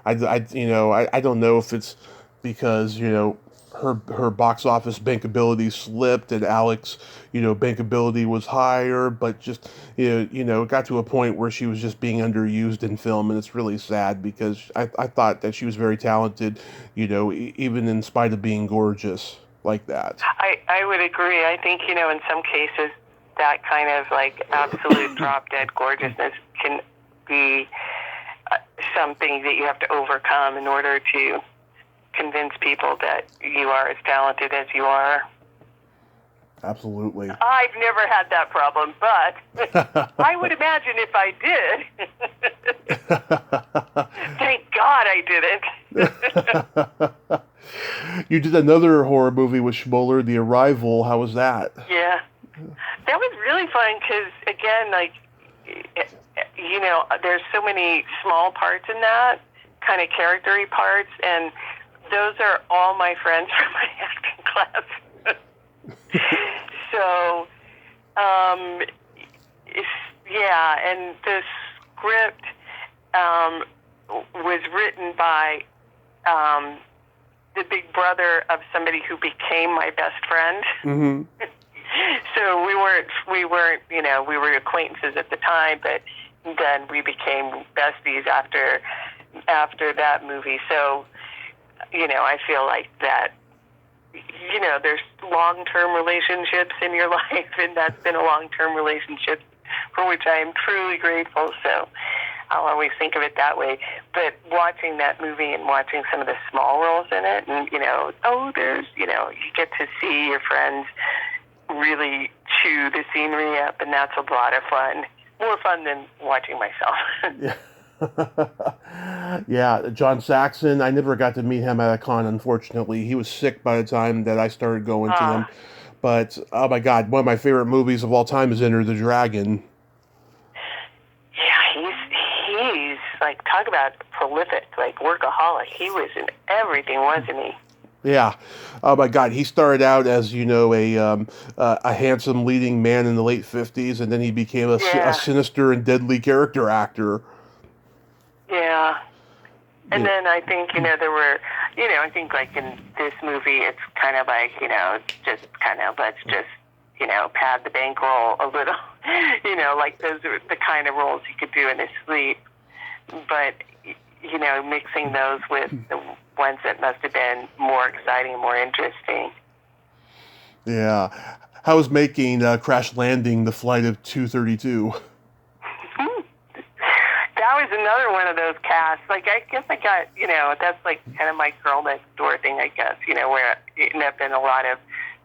Speaker 1: I don't know if it's because, her box office bankability slipped and Alex, bankability was higher, but just, it got to a point where she was just being underused in film, and it's really sad because I thought that she was very talented, even in spite of being gorgeous like that.
Speaker 2: I would agree. I think, in some cases, that kind of like absolute drop dead gorgeousness can be something that you have to overcome in order to convince people that you are as talented as you are.
Speaker 1: Absolutely.
Speaker 2: I've never had that problem, but I would imagine if I did. Thank God I didn't.
Speaker 1: You did another horror movie with Schmoller, The Arrival. How was that?
Speaker 2: Yeah. That was really fun because, again, like, there's so many small parts in that, kind of character-y parts, and those are all my friends from my acting class. So, and the script was written by the big brother of somebody who became my best friend.
Speaker 1: Mm-hmm.
Speaker 2: So we weren't, we were acquaintances at the time, but then we became besties after that movie. So, I feel like that, there's long-term relationships in your life, and that's been a long-term relationship for which I am truly grateful. So I'll always think of it that way. But watching that movie and watching some of the small roles in it, and, you get to see your friends really chew the scenery up, and that's a lot of fun. More fun than watching myself.
Speaker 1: Yeah. Yeah, John Saxon, I never got to meet him at a con, unfortunately. He was sick by the time that I started going to them. But, oh my God, one of my favorite movies of all time is Enter the Dragon.
Speaker 2: Yeah, he's like, talk about prolific, like workaholic. He was in everything, wasn't he?
Speaker 1: Yeah. Oh my God, he started out as, a handsome leading man in the late 50s, and then he became a sinister and deadly character actor.
Speaker 2: Yeah. And then I think, there were, I think like in this movie, it's kind of like, just kind of, let's just, pad the bankroll a little, like those are the kind of roles you could do in his sleep. But, mixing those with the ones that must have been more exciting, more interesting.
Speaker 1: Yeah. How was making Crash Landing, the Flight of 232?
Speaker 2: That was another one of those casts. Like, I guess I got, that's like kind of my girl next door thing, I guess, where you end up in a lot of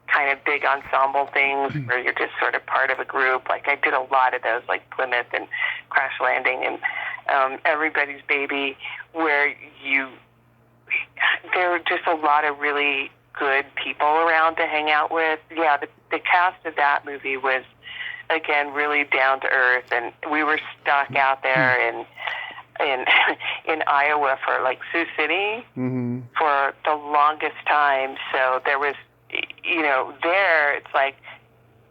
Speaker 2: kind of big ensemble things where you're just sort of part of a group. Like, I did a lot of those, like Plymouth and Crash Landing and Everybody's Baby, where there were just a lot of really good people around to hang out with. Yeah, the cast of that movie was, again, really down to earth, and we were stuck out there in Iowa for like Sioux City for the longest time. So there was, there it's like,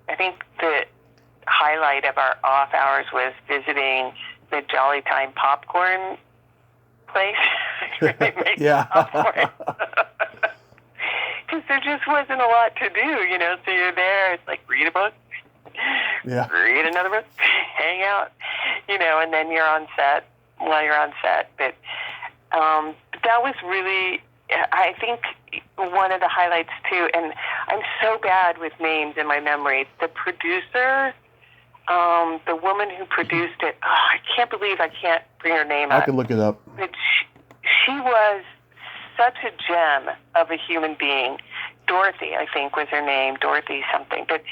Speaker 2: I think the highlight of our off hours was visiting the Jolly Time popcorn place. They make popcorn. Because there just wasn't a lot to do, so you're there, it's like read a book.
Speaker 1: Yeah.
Speaker 2: Read another book, hang out, and then you're on set while you're on set. But that was really, I think, one of the highlights too. And I'm so bad with names in my memory. The producer, the woman who produced it, I can't believe I can't bring her name up.
Speaker 1: I can look it up.
Speaker 2: But she was such a gem of a human being. Dorothy, I think, was her name, Dorothy something. But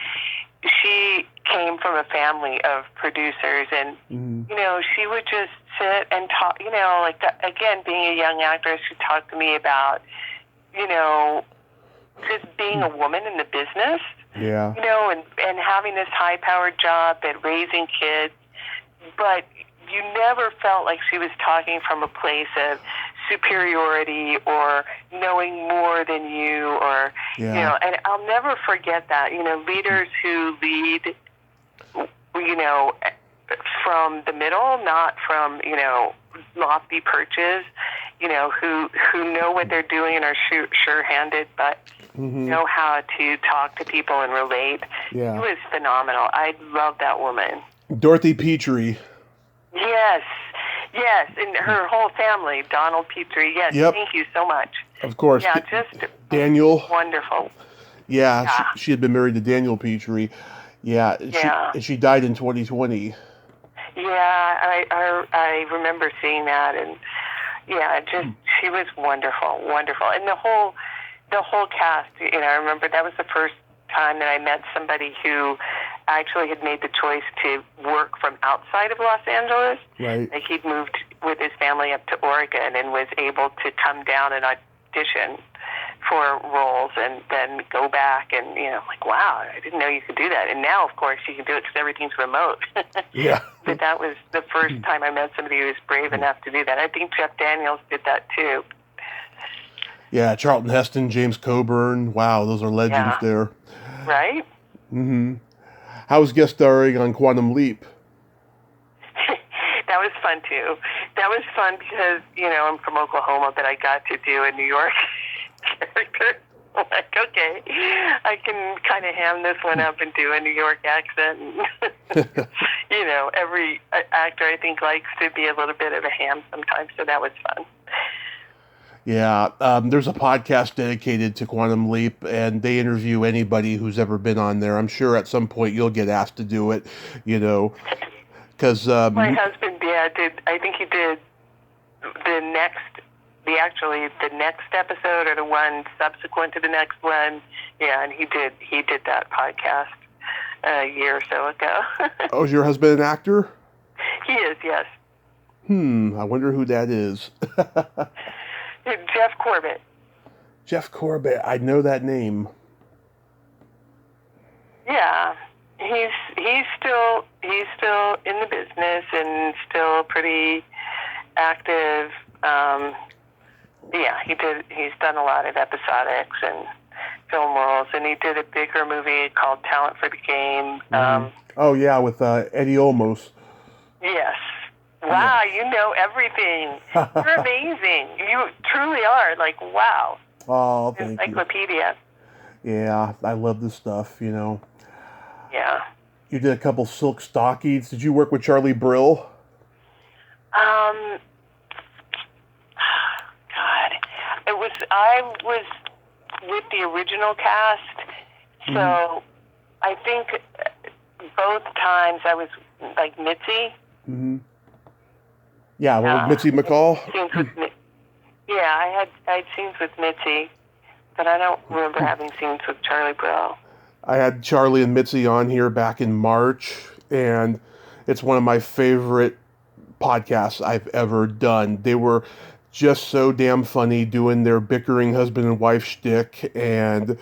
Speaker 2: she came from a family of producers, and, you know, she would just sit and talk, you know, like, again, being a young actress, she talked to me about, you know, just being a woman in the business, you know, and having this high-powered job and raising kids, but you never felt like she was talking from a place of superiority or knowing more than you, or, you know, and I'll never forget that, you know, leaders who lead, you know, from the middle, not from, you know, lofty perches, you know, who know what they're doing and are sure-handed, but know how to talk to people and relate.
Speaker 1: Yeah.
Speaker 2: It was phenomenal. I love that woman.
Speaker 1: Dorothy Petrie.
Speaker 2: Yes, and her whole family, Donald Petrie. Yes, thank you so much.
Speaker 1: Of course.
Speaker 2: Yeah, just
Speaker 1: Daniel.
Speaker 2: Wonderful.
Speaker 1: Yeah. She had been married to Daniel Petrie. Yeah. She died in 2020.
Speaker 2: Yeah, I remember seeing that, and she was wonderful, and the whole cast. You know, I remember that was the first time that I met somebody who actually had made the choice to work from outside of Los Angeles.
Speaker 1: Right.
Speaker 2: Like, he'd moved with his family up to Oregon and was able to come down and audition for roles and then go back, and, you know, like, wow, I didn't know you could do that. And now, of course, you can do it because everything's remote.
Speaker 1: Yeah.
Speaker 2: But that was the first time I met somebody who was brave enough to do that. I think Jeff Daniels did that too.
Speaker 1: Yeah, Charlton Heston, James Coburn. Wow, those are legends there.
Speaker 2: Right?
Speaker 1: Mm-hmm. How was guest starring on Quantum Leap?
Speaker 2: That was fun too. That was fun because, you know, I'm from Oklahoma, but I got to do a New York character. I'm like, okay, I can kind of ham this one up and do a New York accent. You know, every actor, I think, likes to be a little bit of a ham sometimes, so that was fun.
Speaker 1: Yeah, there's a podcast dedicated to Quantum Leap, and they interview anybody who's ever been on there. I'm sure at some point you'll get asked to do it, you know, because...
Speaker 2: my husband, I think he did the next episode, or the one subsequent to the next one. Yeah, and he did that podcast a year or so ago.
Speaker 1: Oh, is your husband an actor?
Speaker 2: He is, yes.
Speaker 1: I wonder who that is.
Speaker 2: Jeff Corbett.
Speaker 1: Jeff Corbett, I know that name.
Speaker 2: Yeah, he's still in the business and still pretty active. He's done a lot of episodics and film roles, and he did a bigger movie called Talent for the Game.
Speaker 1: With Eddie Olmos.
Speaker 2: Yes. Wow, you know everything. You're amazing. You truly are. Like, wow.
Speaker 1: Oh, thank you.
Speaker 2: Encyclopedia.
Speaker 1: Yeah, I love this stuff, you know.
Speaker 2: Yeah.
Speaker 1: You did a couple Silk Stockings. Did you work with Charlie Brill?
Speaker 2: I was with the original cast, so I think both times I was like Mitzi.
Speaker 1: Mm-hmm. Yeah, Mitzi McCall.
Speaker 2: I had scenes with Mitzi, but I don't remember having scenes with Charlie Brill.
Speaker 1: I had Charlie and Mitzi on here back in March, and it's one of my favorite podcasts I've ever done. They were just so damn funny doing their bickering husband and wife shtick, and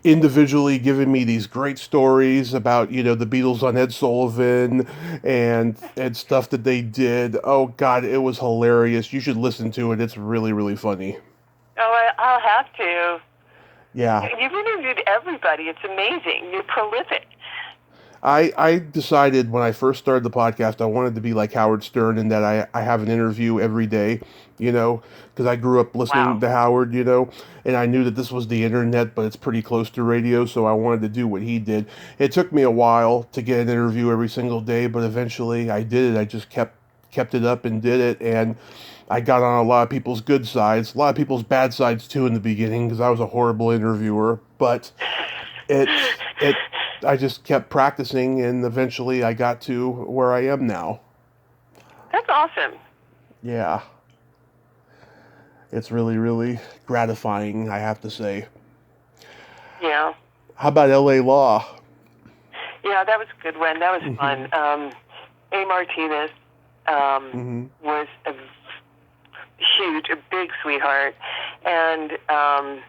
Speaker 1: individually giving me these great stories about, you know, the Beatles on Ed Sullivan and stuff that they did. Oh God, it was hilarious. You should listen to it. It's really, really funny.
Speaker 2: Oh, I'll have to.
Speaker 1: Yeah.
Speaker 2: You've interviewed everybody. It's amazing. You're prolific.
Speaker 1: I decided when I first started the podcast, I wanted to be like Howard Stern in that I have an interview every day, you know, because I grew up listening to Howard, you know, and I knew that this was the internet, but it's pretty close to radio, so I wanted to do what he did. It took me a while to get an interview every single day, but eventually I did it. I just kept it up and did it, and I got on a lot of people's good sides, a lot of people's bad sides too in the beginning, because I was a horrible interviewer, but I just kept practicing, and eventually I got to where I am now.
Speaker 2: That's awesome.
Speaker 1: Yeah. It's really, really gratifying, I have to say.
Speaker 2: Yeah.
Speaker 1: How about L.A. Law?
Speaker 2: Yeah, that was a good one. That was fun. A. Martinez was a big sweetheart. And, I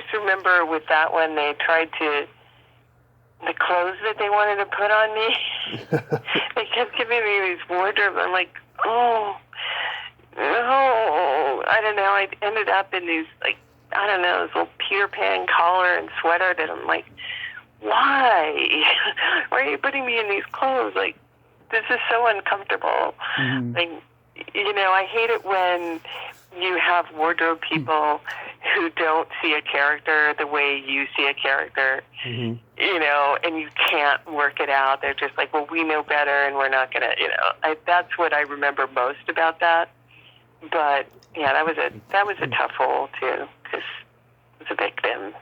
Speaker 2: just remember with that one, they tried the clothes that they wanted to put on me, they kept giving me these wardrobes. I'm like, oh, no. I don't know. I ended up in these, like, I don't know, this little Peter Pan collar and sweater that I'm like, why? Why are you putting me in these clothes? Like, this is so uncomfortable. Like, I hate it when you have wardrobe people who don't see a character the way you see a character, and you can't work it out. They're just like, well, we know better, and we're not going to, that's what I remember most about that. But, yeah, that was a tough role, too, because it was a victim.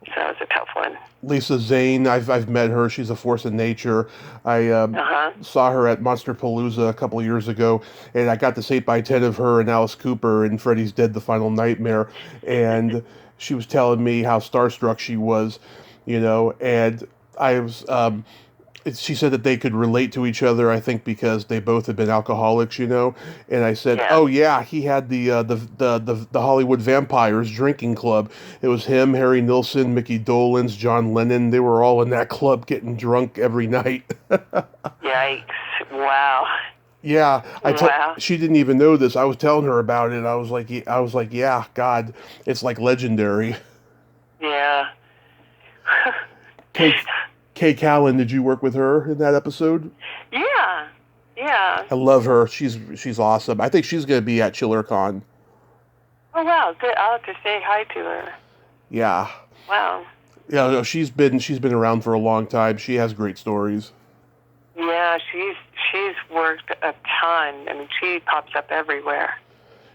Speaker 2: So that was a tough one.
Speaker 1: Lisa Zane, I've met her. She's a force of nature. I saw her at Monsterpalooza a couple years ago, and I got this 8x10 of her and Alice Cooper in Freddy's Dead: The Final Nightmare, and she was telling me how starstruck she was, and I was. She said that they could relate to each other, I think, because they both had been alcoholics, And I said, "Oh yeah, he had the Hollywood Vampires drinking club. It was him, Harry Nilsson, Mickey Dolenz, John Lennon. They were all in that club getting drunk every night."
Speaker 2: Yikes! Wow.
Speaker 1: Yeah,
Speaker 2: Wow.
Speaker 1: She didn't even know this. I was telling her about it. I was like, yeah, God, it's like legendary.
Speaker 2: Yeah.
Speaker 1: Kay Callan, did you work with her in that episode?
Speaker 2: Yeah.
Speaker 1: I love her. She's awesome. I think she's going to be at ChillerCon.
Speaker 2: Oh wow, good. I'll have to say hi to her.
Speaker 1: Yeah.
Speaker 2: Wow.
Speaker 1: Yeah, no, she's been around for a long time. She has great stories.
Speaker 2: Yeah, she's worked a ton. I mean, she pops up everywhere.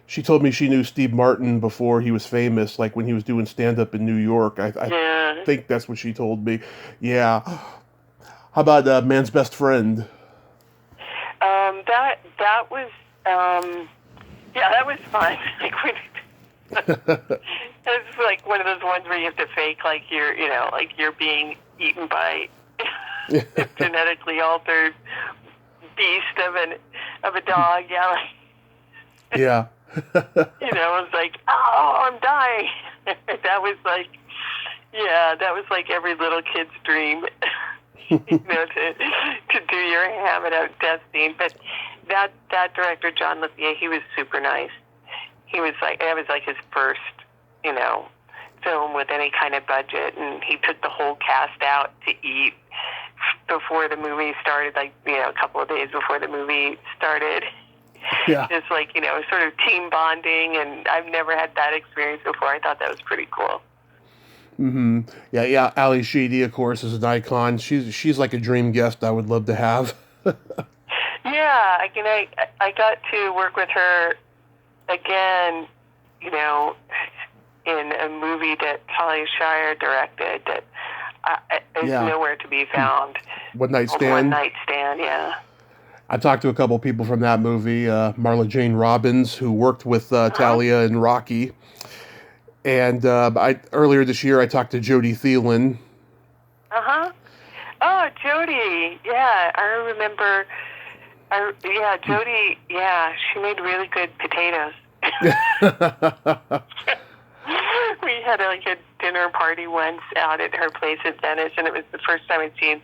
Speaker 2: She
Speaker 1: told me she knew Steve Martin before he was famous, like when he was doing stand-up in New York. I think that's what she told me. Yeah. How about Man's Best Friend?
Speaker 2: That was that was fun. It's like one of those ones where you have to fake like you're being eaten by a genetically altered beast of a dog. Yeah.
Speaker 1: Yeah.
Speaker 2: It's like, oh, I'm dying. That was like every little kid's dream, to do your Hamid out death scene. But that director, John Lithia, he was super nice. He was like, that was like his first, film with any kind of budget, and he took the whole cast out to eat before the movie started, like, a couple of days before the movie started.
Speaker 1: Yeah.
Speaker 2: Just like, sort of team bonding, and I've never had that experience before. I thought that was pretty cool.
Speaker 1: Mm-hmm. Yeah. Ali Sheedy, of course, is an icon. She's like a dream guest I would love to have.
Speaker 2: Yeah, I got to work with her again, in a movie that Talia Shire directed that is nowhere to be found.
Speaker 1: One Night Stand?
Speaker 2: One Night Stand, yeah.
Speaker 1: I talked to a couple people from that movie, Marla Jane Robbins, who worked with Talia and Rocky. And earlier this year, I talked to Jody Thielen.
Speaker 2: Oh, Jody. Yeah, I remember. Jody. Yeah, she made really good potatoes. We had a dinner party once out at her place in Venice, and it was the first time I'd seen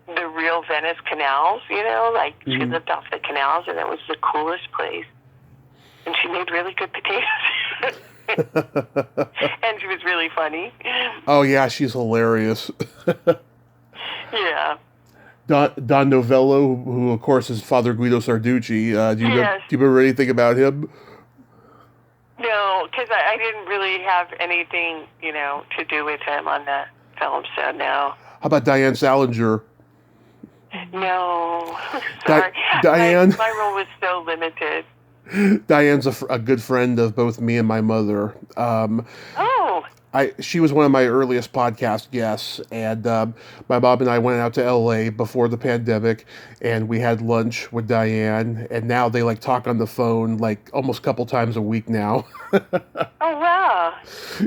Speaker 2: the real Venice canals. She lived off the canals, and it was the coolest place. And she made really good potatoes. And she was really funny.
Speaker 1: Oh yeah, she's hilarious.
Speaker 2: Yeah.
Speaker 1: Don Novello, who of course is Father Guido Sarducci. Do you remember anything about him?
Speaker 2: No, because I didn't really have anything, to do with him on that film, so no.
Speaker 1: How about Diane Salinger?
Speaker 2: No. Sorry.
Speaker 1: Diane?
Speaker 2: My role was so limited.
Speaker 1: Diane's a good friend of both me and my mother.
Speaker 2: Oh.
Speaker 1: She was one of my earliest podcast guests, and my mom and I went out to L.A. before the pandemic, and we had lunch with Diane. And now they like talk on the phone like almost a couple times a week now.
Speaker 2: Oh, wow.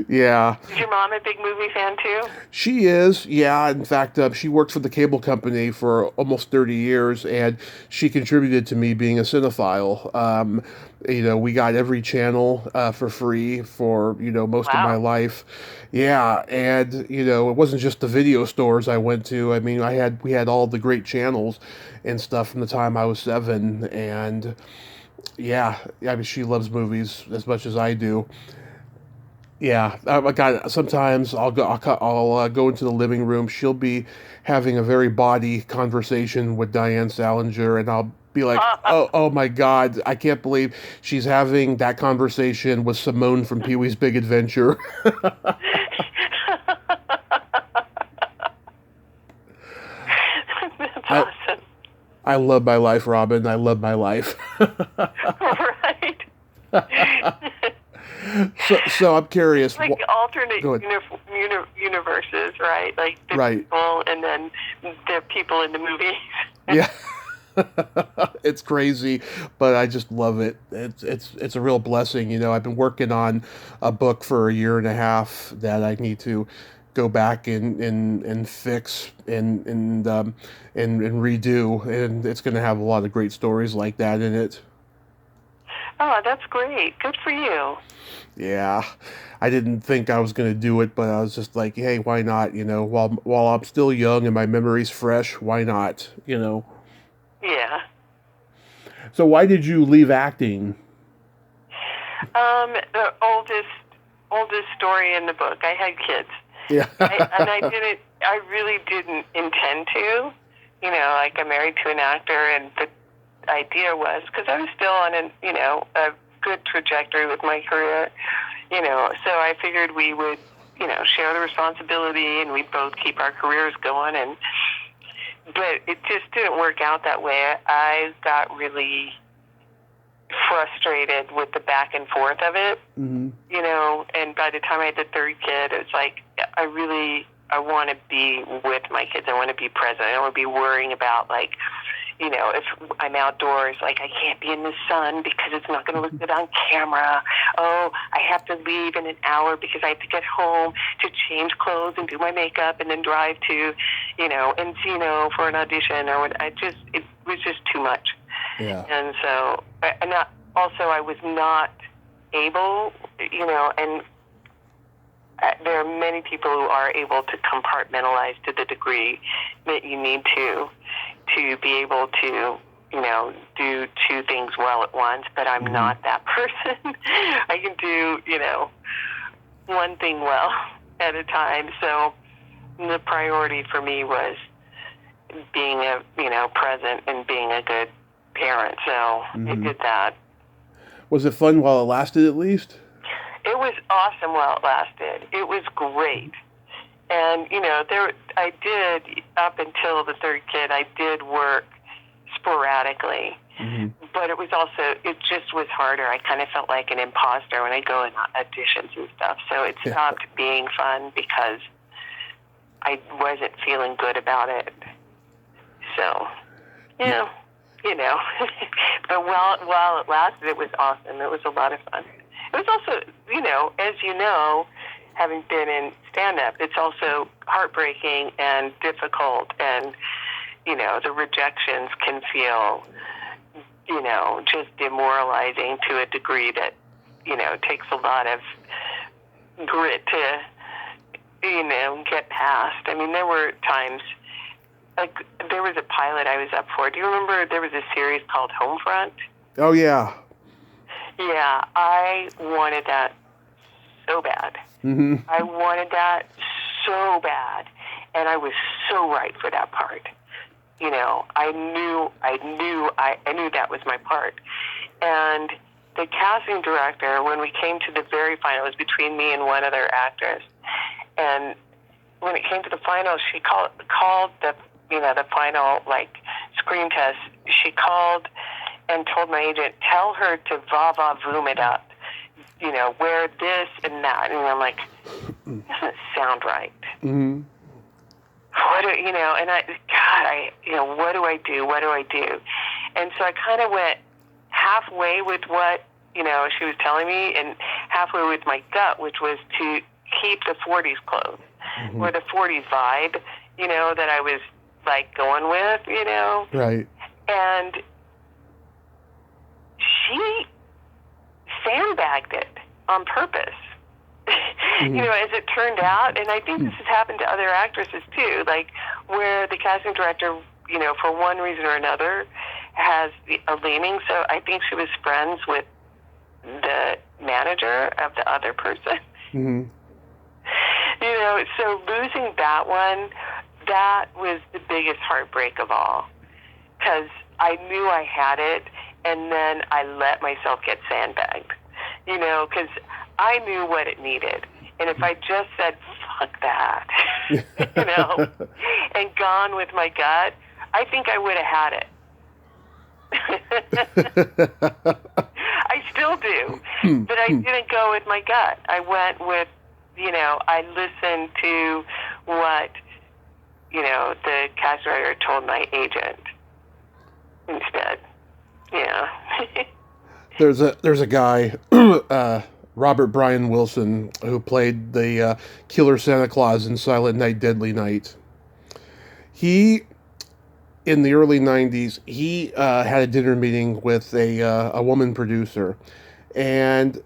Speaker 1: Yeah,
Speaker 2: Is your mom a big movie fan, too?
Speaker 1: she is. Yeah, in fact, she worked for the cable company for almost 30 years, and she contributed to me being a cinephile. We got every channel for free for most of my
Speaker 2: Wow.
Speaker 1: life. Yeah, and it wasn't just the video stores I went to. I mean, we had all the great channels and stuff from the time I was 7, and yeah, I mean, she loves movies as much as I do. Yeah, God, sometimes I'll go into the living room. She'll be having a very body conversation with Diane Salinger, and I'll be like, oh my God, I can't believe she's having that conversation with Simone from Pee Wee's Big Adventure.
Speaker 2: That's
Speaker 1: I
Speaker 2: awesome.
Speaker 1: I love my life, Robin. I love my life.
Speaker 2: Right.
Speaker 1: So I'm curious.
Speaker 2: Like alternate
Speaker 1: Go ahead.
Speaker 2: universes, right? Like the
Speaker 1: Right.
Speaker 2: people and then the people in the movie.
Speaker 1: Yeah. It's crazy, but I just love it. It's a real blessing. I've been working on a book for a year and a half that I need to go back and fix and redo, and it's going to have a lot of great stories like that in it.
Speaker 2: Oh, that's great. Good for you.
Speaker 1: Yeah, I didn't think I was going to do it, but I was just like, hey, why not? While I'm still young and my memory's fresh, why not?
Speaker 2: Yeah.
Speaker 1: So why did you leave acting?
Speaker 2: The oldest story in the book. I had kids.
Speaker 1: Yeah.
Speaker 2: I really didn't intend to. Like I'm married to an actor, and the idea was, because I was still on a good trajectory with my career, so I figured we would, share the responsibility and we'd both keep our careers going. But it just didn't work out that way. I got really frustrated with the back and forth of it,
Speaker 1: Mm-hmm.
Speaker 2: and by the time I had the third kid, it's like, I want to be with my kids. I want to be present. I don't want to be worrying about, like, if I'm outdoors, like, I can't be in the sun because it's not going to look good on camera. Oh, I have to leave in an hour because I have to get home to change clothes and do my makeup and then drive to, Encino for an audition or what. It was just too much.
Speaker 1: Yeah.
Speaker 2: And so, I was not able, and there are many people who are able to compartmentalize to the degree that you need to be able to, do two things well at once, but I'm not that person. I can do, one thing well at a time. So the priority for me was being present and being a good parent. So I did that.
Speaker 1: Was it fun while it lasted, at least?
Speaker 2: It was awesome while it lasted. It was great. And, I did, up until the third kid, I did work sporadically.
Speaker 1: Mm-hmm.
Speaker 2: But it just was harder. I kind of felt like an imposter when I go in auditions and stuff. So it stopped being fun because I wasn't feeling good about it. So, but while it lasted, it was awesome. It was a lot of fun. It was also, as you know, having been in stand-up, it's also heartbreaking and difficult, and, the rejections can feel, just demoralizing to a degree that, takes a lot of grit to, get past. I mean, there were times, like, there was a pilot I was up for. Do you remember there was a series called Homefront?
Speaker 1: Oh, yeah.
Speaker 2: Yeah, I wanted that so bad.
Speaker 1: Mm-hmm.
Speaker 2: I wanted that so bad, and I was so right for that part. I knew that was my part. And the casting director, when we came to the very final, it was between me and one other actress. And when it came to the final, she called the final, like, screen test. She called and told my agent, tell her to va-va-voom it up. Wear this and that. And I'm like, doesn't sound right.
Speaker 1: Mm-hmm.
Speaker 2: What do you know? And what do I do? What do I do? And so I kind of went halfway with what she was telling me, and halfway with my gut, which was to keep the 40s clothes, or the 40s vibe, that I was like going with,
Speaker 1: Right.
Speaker 2: And she sandbagged it on purpose. As it turned out, and I think this has happened to other actresses too, like where the casting director, for one reason or another, has a leaning. So I think she was friends with the manager of the other person.
Speaker 1: Mm-hmm.
Speaker 2: So losing that one, that was the biggest heartbreak of all, because I knew I had it, and then I let myself get sandbagged, because I knew what it needed. And if I just said, fuck that, and gone with my gut, I think I would have had it. I still do, but I didn't go with my gut. I went with, I listened to what, the cast writer told my agent instead. Yeah.
Speaker 1: There's a guy, Robert Brian Wilson, who played the killer Santa Claus in Silent Night, Deadly Night. He, in the early 90s, he had a dinner meeting with a woman producer, and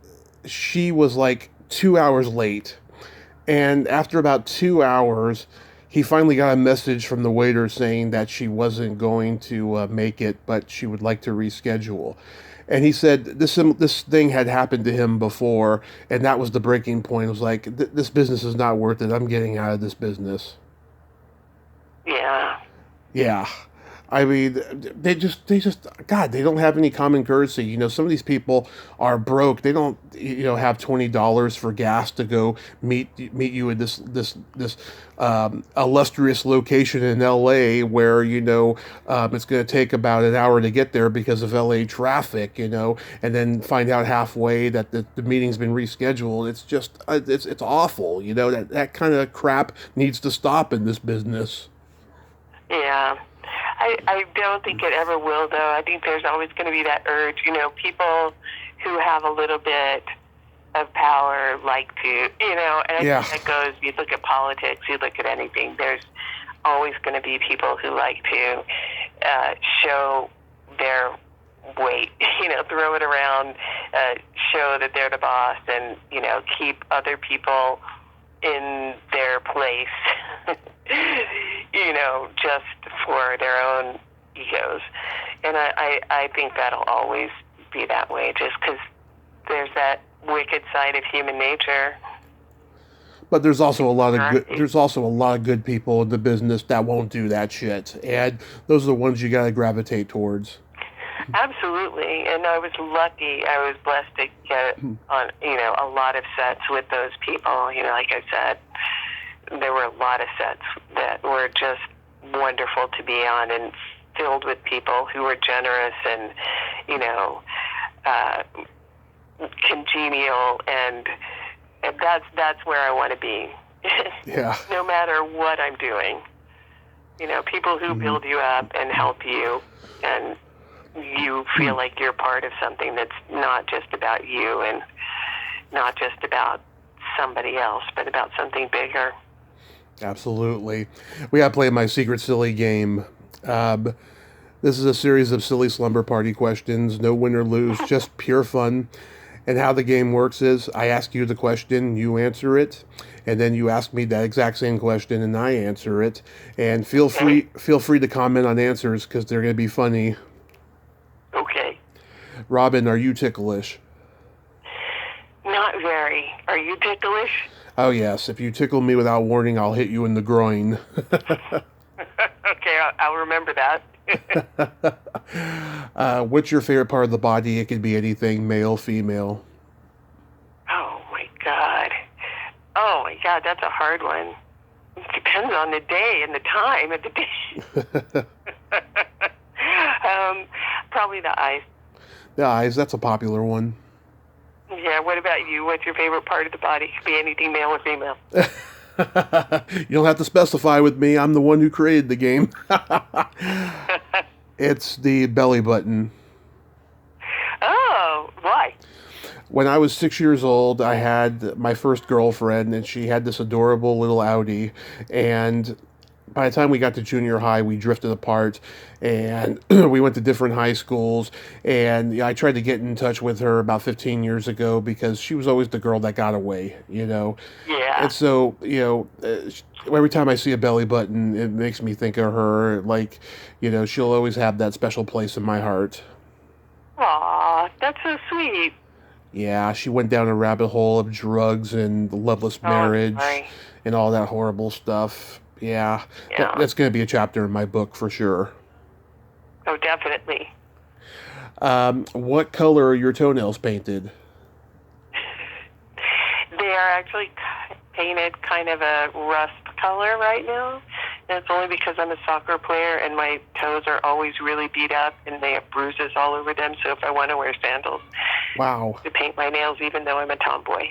Speaker 1: she was like 2 hours late. And after about 2 hours, he finally got a message from the waiter saying that she wasn't going to make it, but she would like to reschedule. And he said this thing had happened to him before, and that was the breaking point. It was like, this business is not worth it. I'm getting out of this business.
Speaker 2: Yeah.
Speaker 1: Yeah. I mean, they just, God, they don't have any common courtesy. Some of these people are broke. They don't, have $20 for gas to go meet you at this illustrious location in L.A. where it's going to take about an hour to get there because of L.A. traffic. And then find out halfway that the meeting's been rescheduled. It's just, it's awful. That kind of crap needs to stop in this business.
Speaker 2: Yeah. I don't think it ever will, though. I think there's always going to be that urge. People who have a little bit of power like to, and I think that goes, you look at politics, you look at anything, there's always going to be people who like to show their weight, throw it around, show that they're the boss, and, keep other people in their place, just for their own egos. And I think that'll always be that way, just because there's that wicked side of human nature.
Speaker 1: But there's also a lot of good people in the business that won't do that shit, and those are the ones you got to gravitate towards.
Speaker 2: Absolutely, and I was lucky. I was blessed to get on, a lot of sets with those people. Like I said, there were a lot of sets that were just wonderful to be on, and filled with people who were generous and, congenial, and that's where I want to be.
Speaker 1: Yeah.
Speaker 2: No matter what I'm doing, people who build you up and help you, and you feel like you're part of something that's not just about you and not just about somebody else, but about something bigger.
Speaker 1: Absolutely. We got to play my secret silly game. This is a series of silly slumber party questions. No win or lose, just pure fun. And how the game works is I ask you the question, you answer it, and then you ask me that exact same question and I answer it. And feel free to comment on answers because they're going to be funny.
Speaker 2: Okay.
Speaker 1: Robin, are you ticklish?
Speaker 2: Not very. Are you ticklish?
Speaker 1: Oh, yes. If you tickle me without warning, I'll hit you in the groin.
Speaker 2: Okay, I'll remember that.
Speaker 1: What's your favorite part of the body? It could be anything, male, female.
Speaker 2: Oh, my God. Oh, my God, that's a hard one. It depends on the day and the time of the day. Probably the eyes.
Speaker 1: The eyes, that's a popular one.
Speaker 2: Yeah, what about you? What's your favorite part of the body? Could be anything, male or female.
Speaker 1: You don't have to specify with me. I'm the one who created the game. It's the belly button.
Speaker 2: Oh, why?
Speaker 1: When I was 6 years old, I had my first girlfriend, and she had this adorable little Audi. And by the time we got to junior high, we drifted apart, and we went to different high schools. And I tried to get in touch with her about 15 years ago because she was always the girl that got away, you know.
Speaker 2: Yeah.
Speaker 1: And so, every time I see a belly button, it makes me think of her. Like, she'll always have that special place in my heart.
Speaker 2: Aw, that's so sweet.
Speaker 1: Yeah, she went down a rabbit hole of drugs and loveless marriage and all that horrible stuff. Yeah, that's going to be a chapter in my book for sure.
Speaker 2: Oh, definitely.
Speaker 1: What color are your toenails painted?
Speaker 2: They are actually painted kind of a rust color right now. And it's only because I'm a soccer player and my toes are always really beat up and they have bruises all over them. So if I want to wear sandals,
Speaker 1: Wow,
Speaker 2: to paint my nails, even though I'm a tomboy.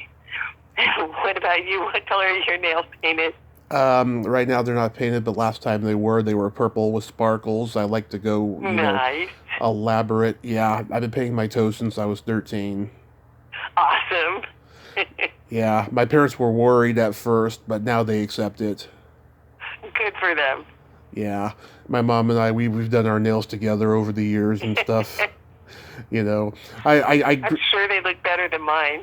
Speaker 2: What about you? What color are your nails painted?
Speaker 1: Right now they're not painted, but last time they were purple with sparkles. I like to go,
Speaker 2: Nice.
Speaker 1: Elaborate. Yeah, I've been painting my toes since I was 13.
Speaker 2: Awesome.
Speaker 1: Yeah, my parents were worried at first, but now they accept it.
Speaker 2: Good for them.
Speaker 1: Yeah, my mom and I, we've done our nails together over the years and stuff. I'm
Speaker 2: sure they look better than mine.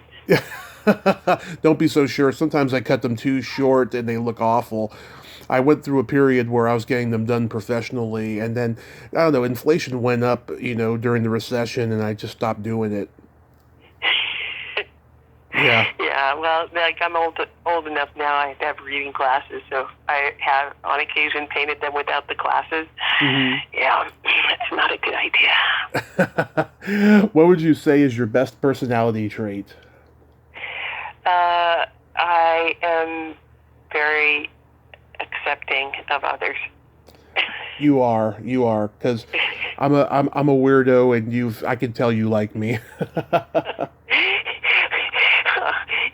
Speaker 1: Don't be so sure. Sometimes I cut them too short and they look awful. I went through a period where I was getting them done professionally, and then, I don't know, inflation went up, during the recession, and I just stopped doing it. Yeah.
Speaker 2: Yeah, well, like I'm old enough now, I have reading glasses, so I have, on occasion, painted them without the glasses. Mm-hmm. Yeah, it's not a good
Speaker 1: idea. What would you say is your best personality trait?
Speaker 2: I am very accepting of others.
Speaker 1: You are, because I'm a weirdo, and I can tell you like me.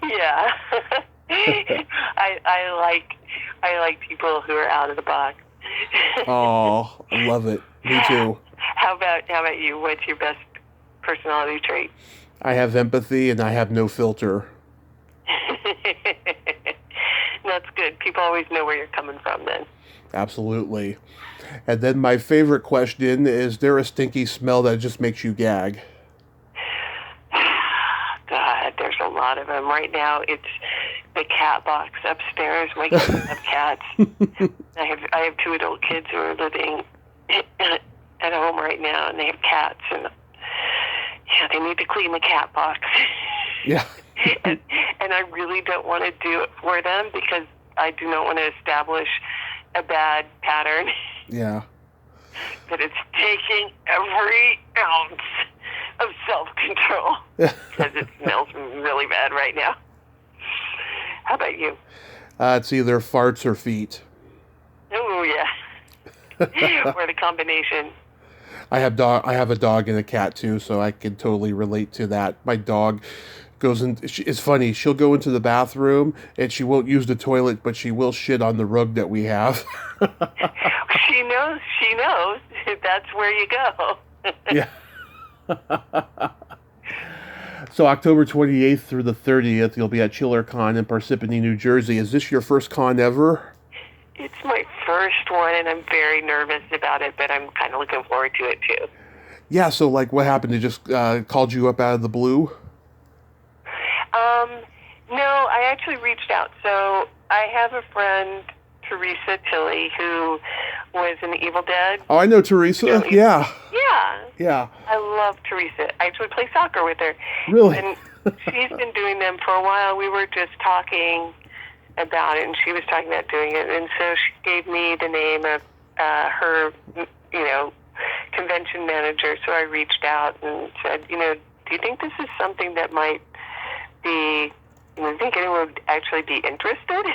Speaker 2: Yeah, I like people who are out of the box.
Speaker 1: Oh, I love it. Me too.
Speaker 2: How about you? What's your best personality trait?
Speaker 1: I have empathy, and I have no filter.
Speaker 2: That's good. People always know where you're coming from then.
Speaker 1: Absolutely. And then my favorite question, is there a stinky smell that just makes you gag?
Speaker 2: God, there's a lot of them. Right now, it's the cat box upstairs. My kids have cats. I have 2 adult kids who are living at home right now, and they have cats. And yeah, they need to clean the cat box.
Speaker 1: Yeah.
Speaker 2: and I really don't want to do it for them because I do not want to establish a bad pattern.
Speaker 1: Yeah.
Speaker 2: But it's taking every ounce of self-control because it smells really bad right now. How about you?
Speaker 1: It's either farts or feet.
Speaker 2: Oh, yeah. Or the combination.
Speaker 1: I have a dog and a cat too, so I can totally relate to that. My dog goes in. It's funny. She'll go into the bathroom and she won't use the toilet, but she will shit on the rug that we have.
Speaker 2: She knows. That's where you go.
Speaker 1: Yeah. So October 28th through the 30th, you'll be at ChillerCon in Parsippany, New Jersey. Is this your first con ever?
Speaker 2: It's my first one, and I'm very nervous about it, but I'm kind of looking forward to it, too.
Speaker 1: Yeah, so, what happened? It just called you up out of the blue?
Speaker 2: No, I actually reached out. So I have a friend, Teresa Tilley, who was in Evil Dead.
Speaker 1: Oh, I know Teresa. Yeah.
Speaker 2: Yeah. I love Teresa. I actually play soccer with her.
Speaker 1: Really?
Speaker 2: And she's been doing them for a while. We were just talking about it, and she was talking about doing it. And so she gave me the name of her, convention manager. So I reached out and said, do you think this is something that might be, do you think anyone would actually be interested?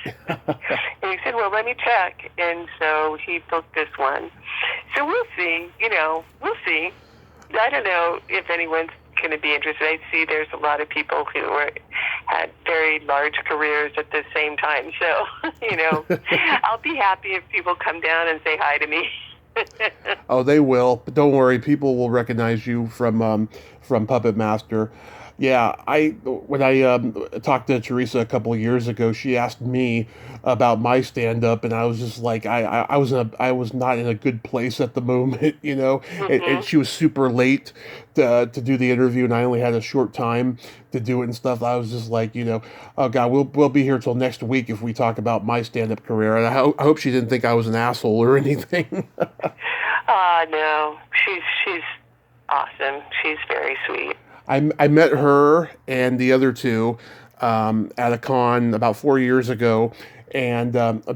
Speaker 2: And he said, well, let me check. And so he booked this one. So we'll see, we'll see. I don't know if anyone's going to be interested. I see there's a lot of people who had very large careers at the same time. So, I'll be happy if people come down and say hi to me.
Speaker 1: Oh, they will, but don't worry, people will recognize you from Puppet Master. Yeah, when I talked to Teresa a couple of years ago, she asked me about my stand up, and I was just like, I was not in a good place at the moment, and she was super late to do the interview, and I only had a short time to do it and stuff. I was just like, oh God, we'll be here till next week if we talk about my stand up career, and I hope she didn't think I was an asshole or anything.
Speaker 2: No, she's awesome. She's very sweet.
Speaker 1: I met her and the other two at a con about 4 years ago, and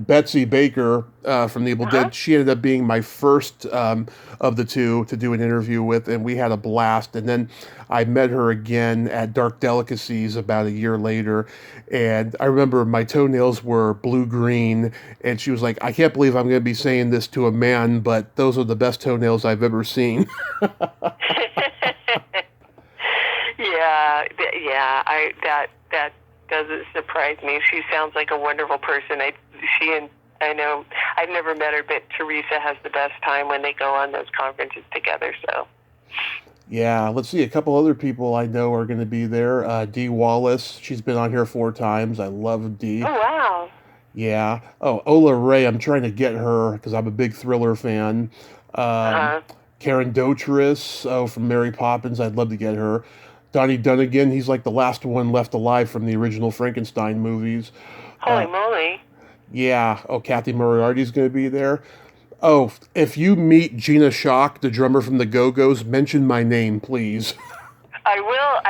Speaker 1: Betsy Baker from the Evil Dead, she ended up being my first of the two to do an interview with, and we had a blast. And then I met her again at Dark Delicacies about a year later, and I remember my toenails were blue-green, and she was like, I can't believe I'm going to be saying this to a man, but those are the best toenails I've ever seen.
Speaker 2: That doesn't surprise me. She sounds like a wonderful person. I know I've never met her, but Teresa has the best time when they go on those conferences together. So.
Speaker 1: Yeah, let's see. A couple other people I know are going to be there. Dee Wallace, she's been on here 4 times. I love Dee.
Speaker 2: Oh wow.
Speaker 1: Yeah. Oh, Ola Ray, I'm trying to get her because I'm a big Thriller fan. Karen Dotrius, from Mary Poppins, I'd love to get her. Donnie Dunnigan, he's like the last one left alive from the original Frankenstein movies.
Speaker 2: Holy moly.
Speaker 1: Yeah. Oh, Kathy Moriarty's going to be there. Oh, if you meet Gina Shock, the drummer from the Go-Go's, mention my name, please.
Speaker 2: I will.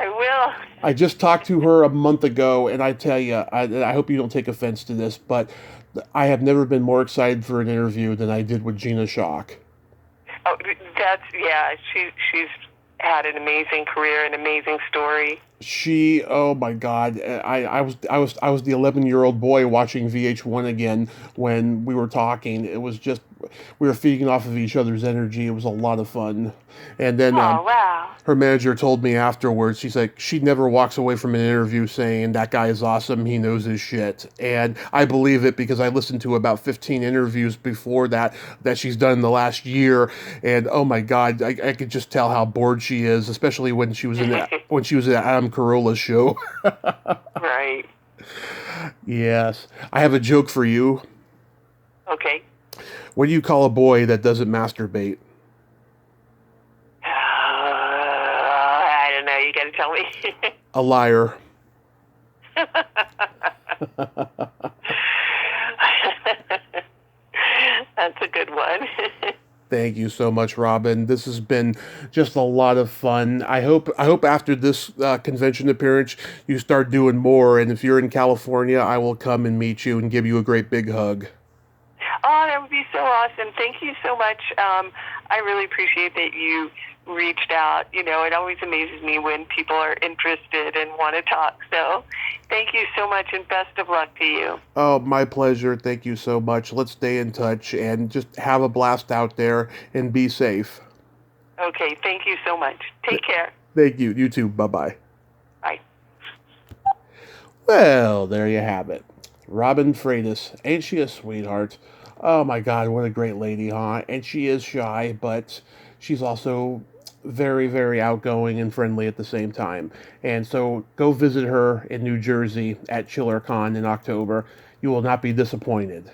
Speaker 1: I just talked to her a month ago, and I tell you, I hope you don't take offense to this, but I have never been more excited for an interview than I did with Gina Shock.
Speaker 2: Oh, she's had an amazing career, an amazing story.
Speaker 1: Oh my God, I was the 11-year-old boy watching VH1 again when we were talking. It was just, we were feeding off of each other's energy. It was a lot of fun. And then
Speaker 2: wow.
Speaker 1: Her manager told me afterwards, she's like, she never walks away from an interview saying, that guy is awesome, he knows his shit. And I believe it because I listened to about 15 interviews before that she's done in the last year. And oh my God, I could just tell how bored she is, especially when she was in Adam Carolla's show.
Speaker 2: Right.
Speaker 1: Yes. I have a joke for you.
Speaker 2: Okay.
Speaker 1: What do you call a boy that doesn't masturbate?
Speaker 2: I don't know. You got to tell me.
Speaker 1: A liar.
Speaker 2: That's a good one.
Speaker 1: Thank you so much, Robin. This has been just a lot of fun. I hope after this convention appearance, you start doing more. And if you're in California, I will come and meet you and give you a great big hug.
Speaker 2: Oh, that would be so awesome. Thank you so much. I really appreciate that you reached out. It always amazes me when people are interested and want to talk. So thank you so much, and best of luck to you.
Speaker 1: Oh, my pleasure. Thank you so much. Let's stay in touch and just have a blast out there and be safe.
Speaker 2: Okay, thank you so much. Take care.
Speaker 1: Thank you. You too. Bye-bye.
Speaker 2: Bye.
Speaker 1: Well, there you have it. Robin Frates. Ain't she a sweetheart? Oh my God, what a great lady, huh? And she is shy, but she's also very, very outgoing and friendly at the same time. And so go visit her in New Jersey at ChillerCon in October. You will not be disappointed.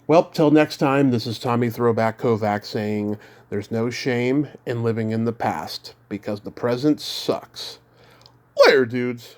Speaker 1: Well, till next time, this is Tommy Throwback Kovac saying there's no shame in living in the past because the present sucks. Later, dudes.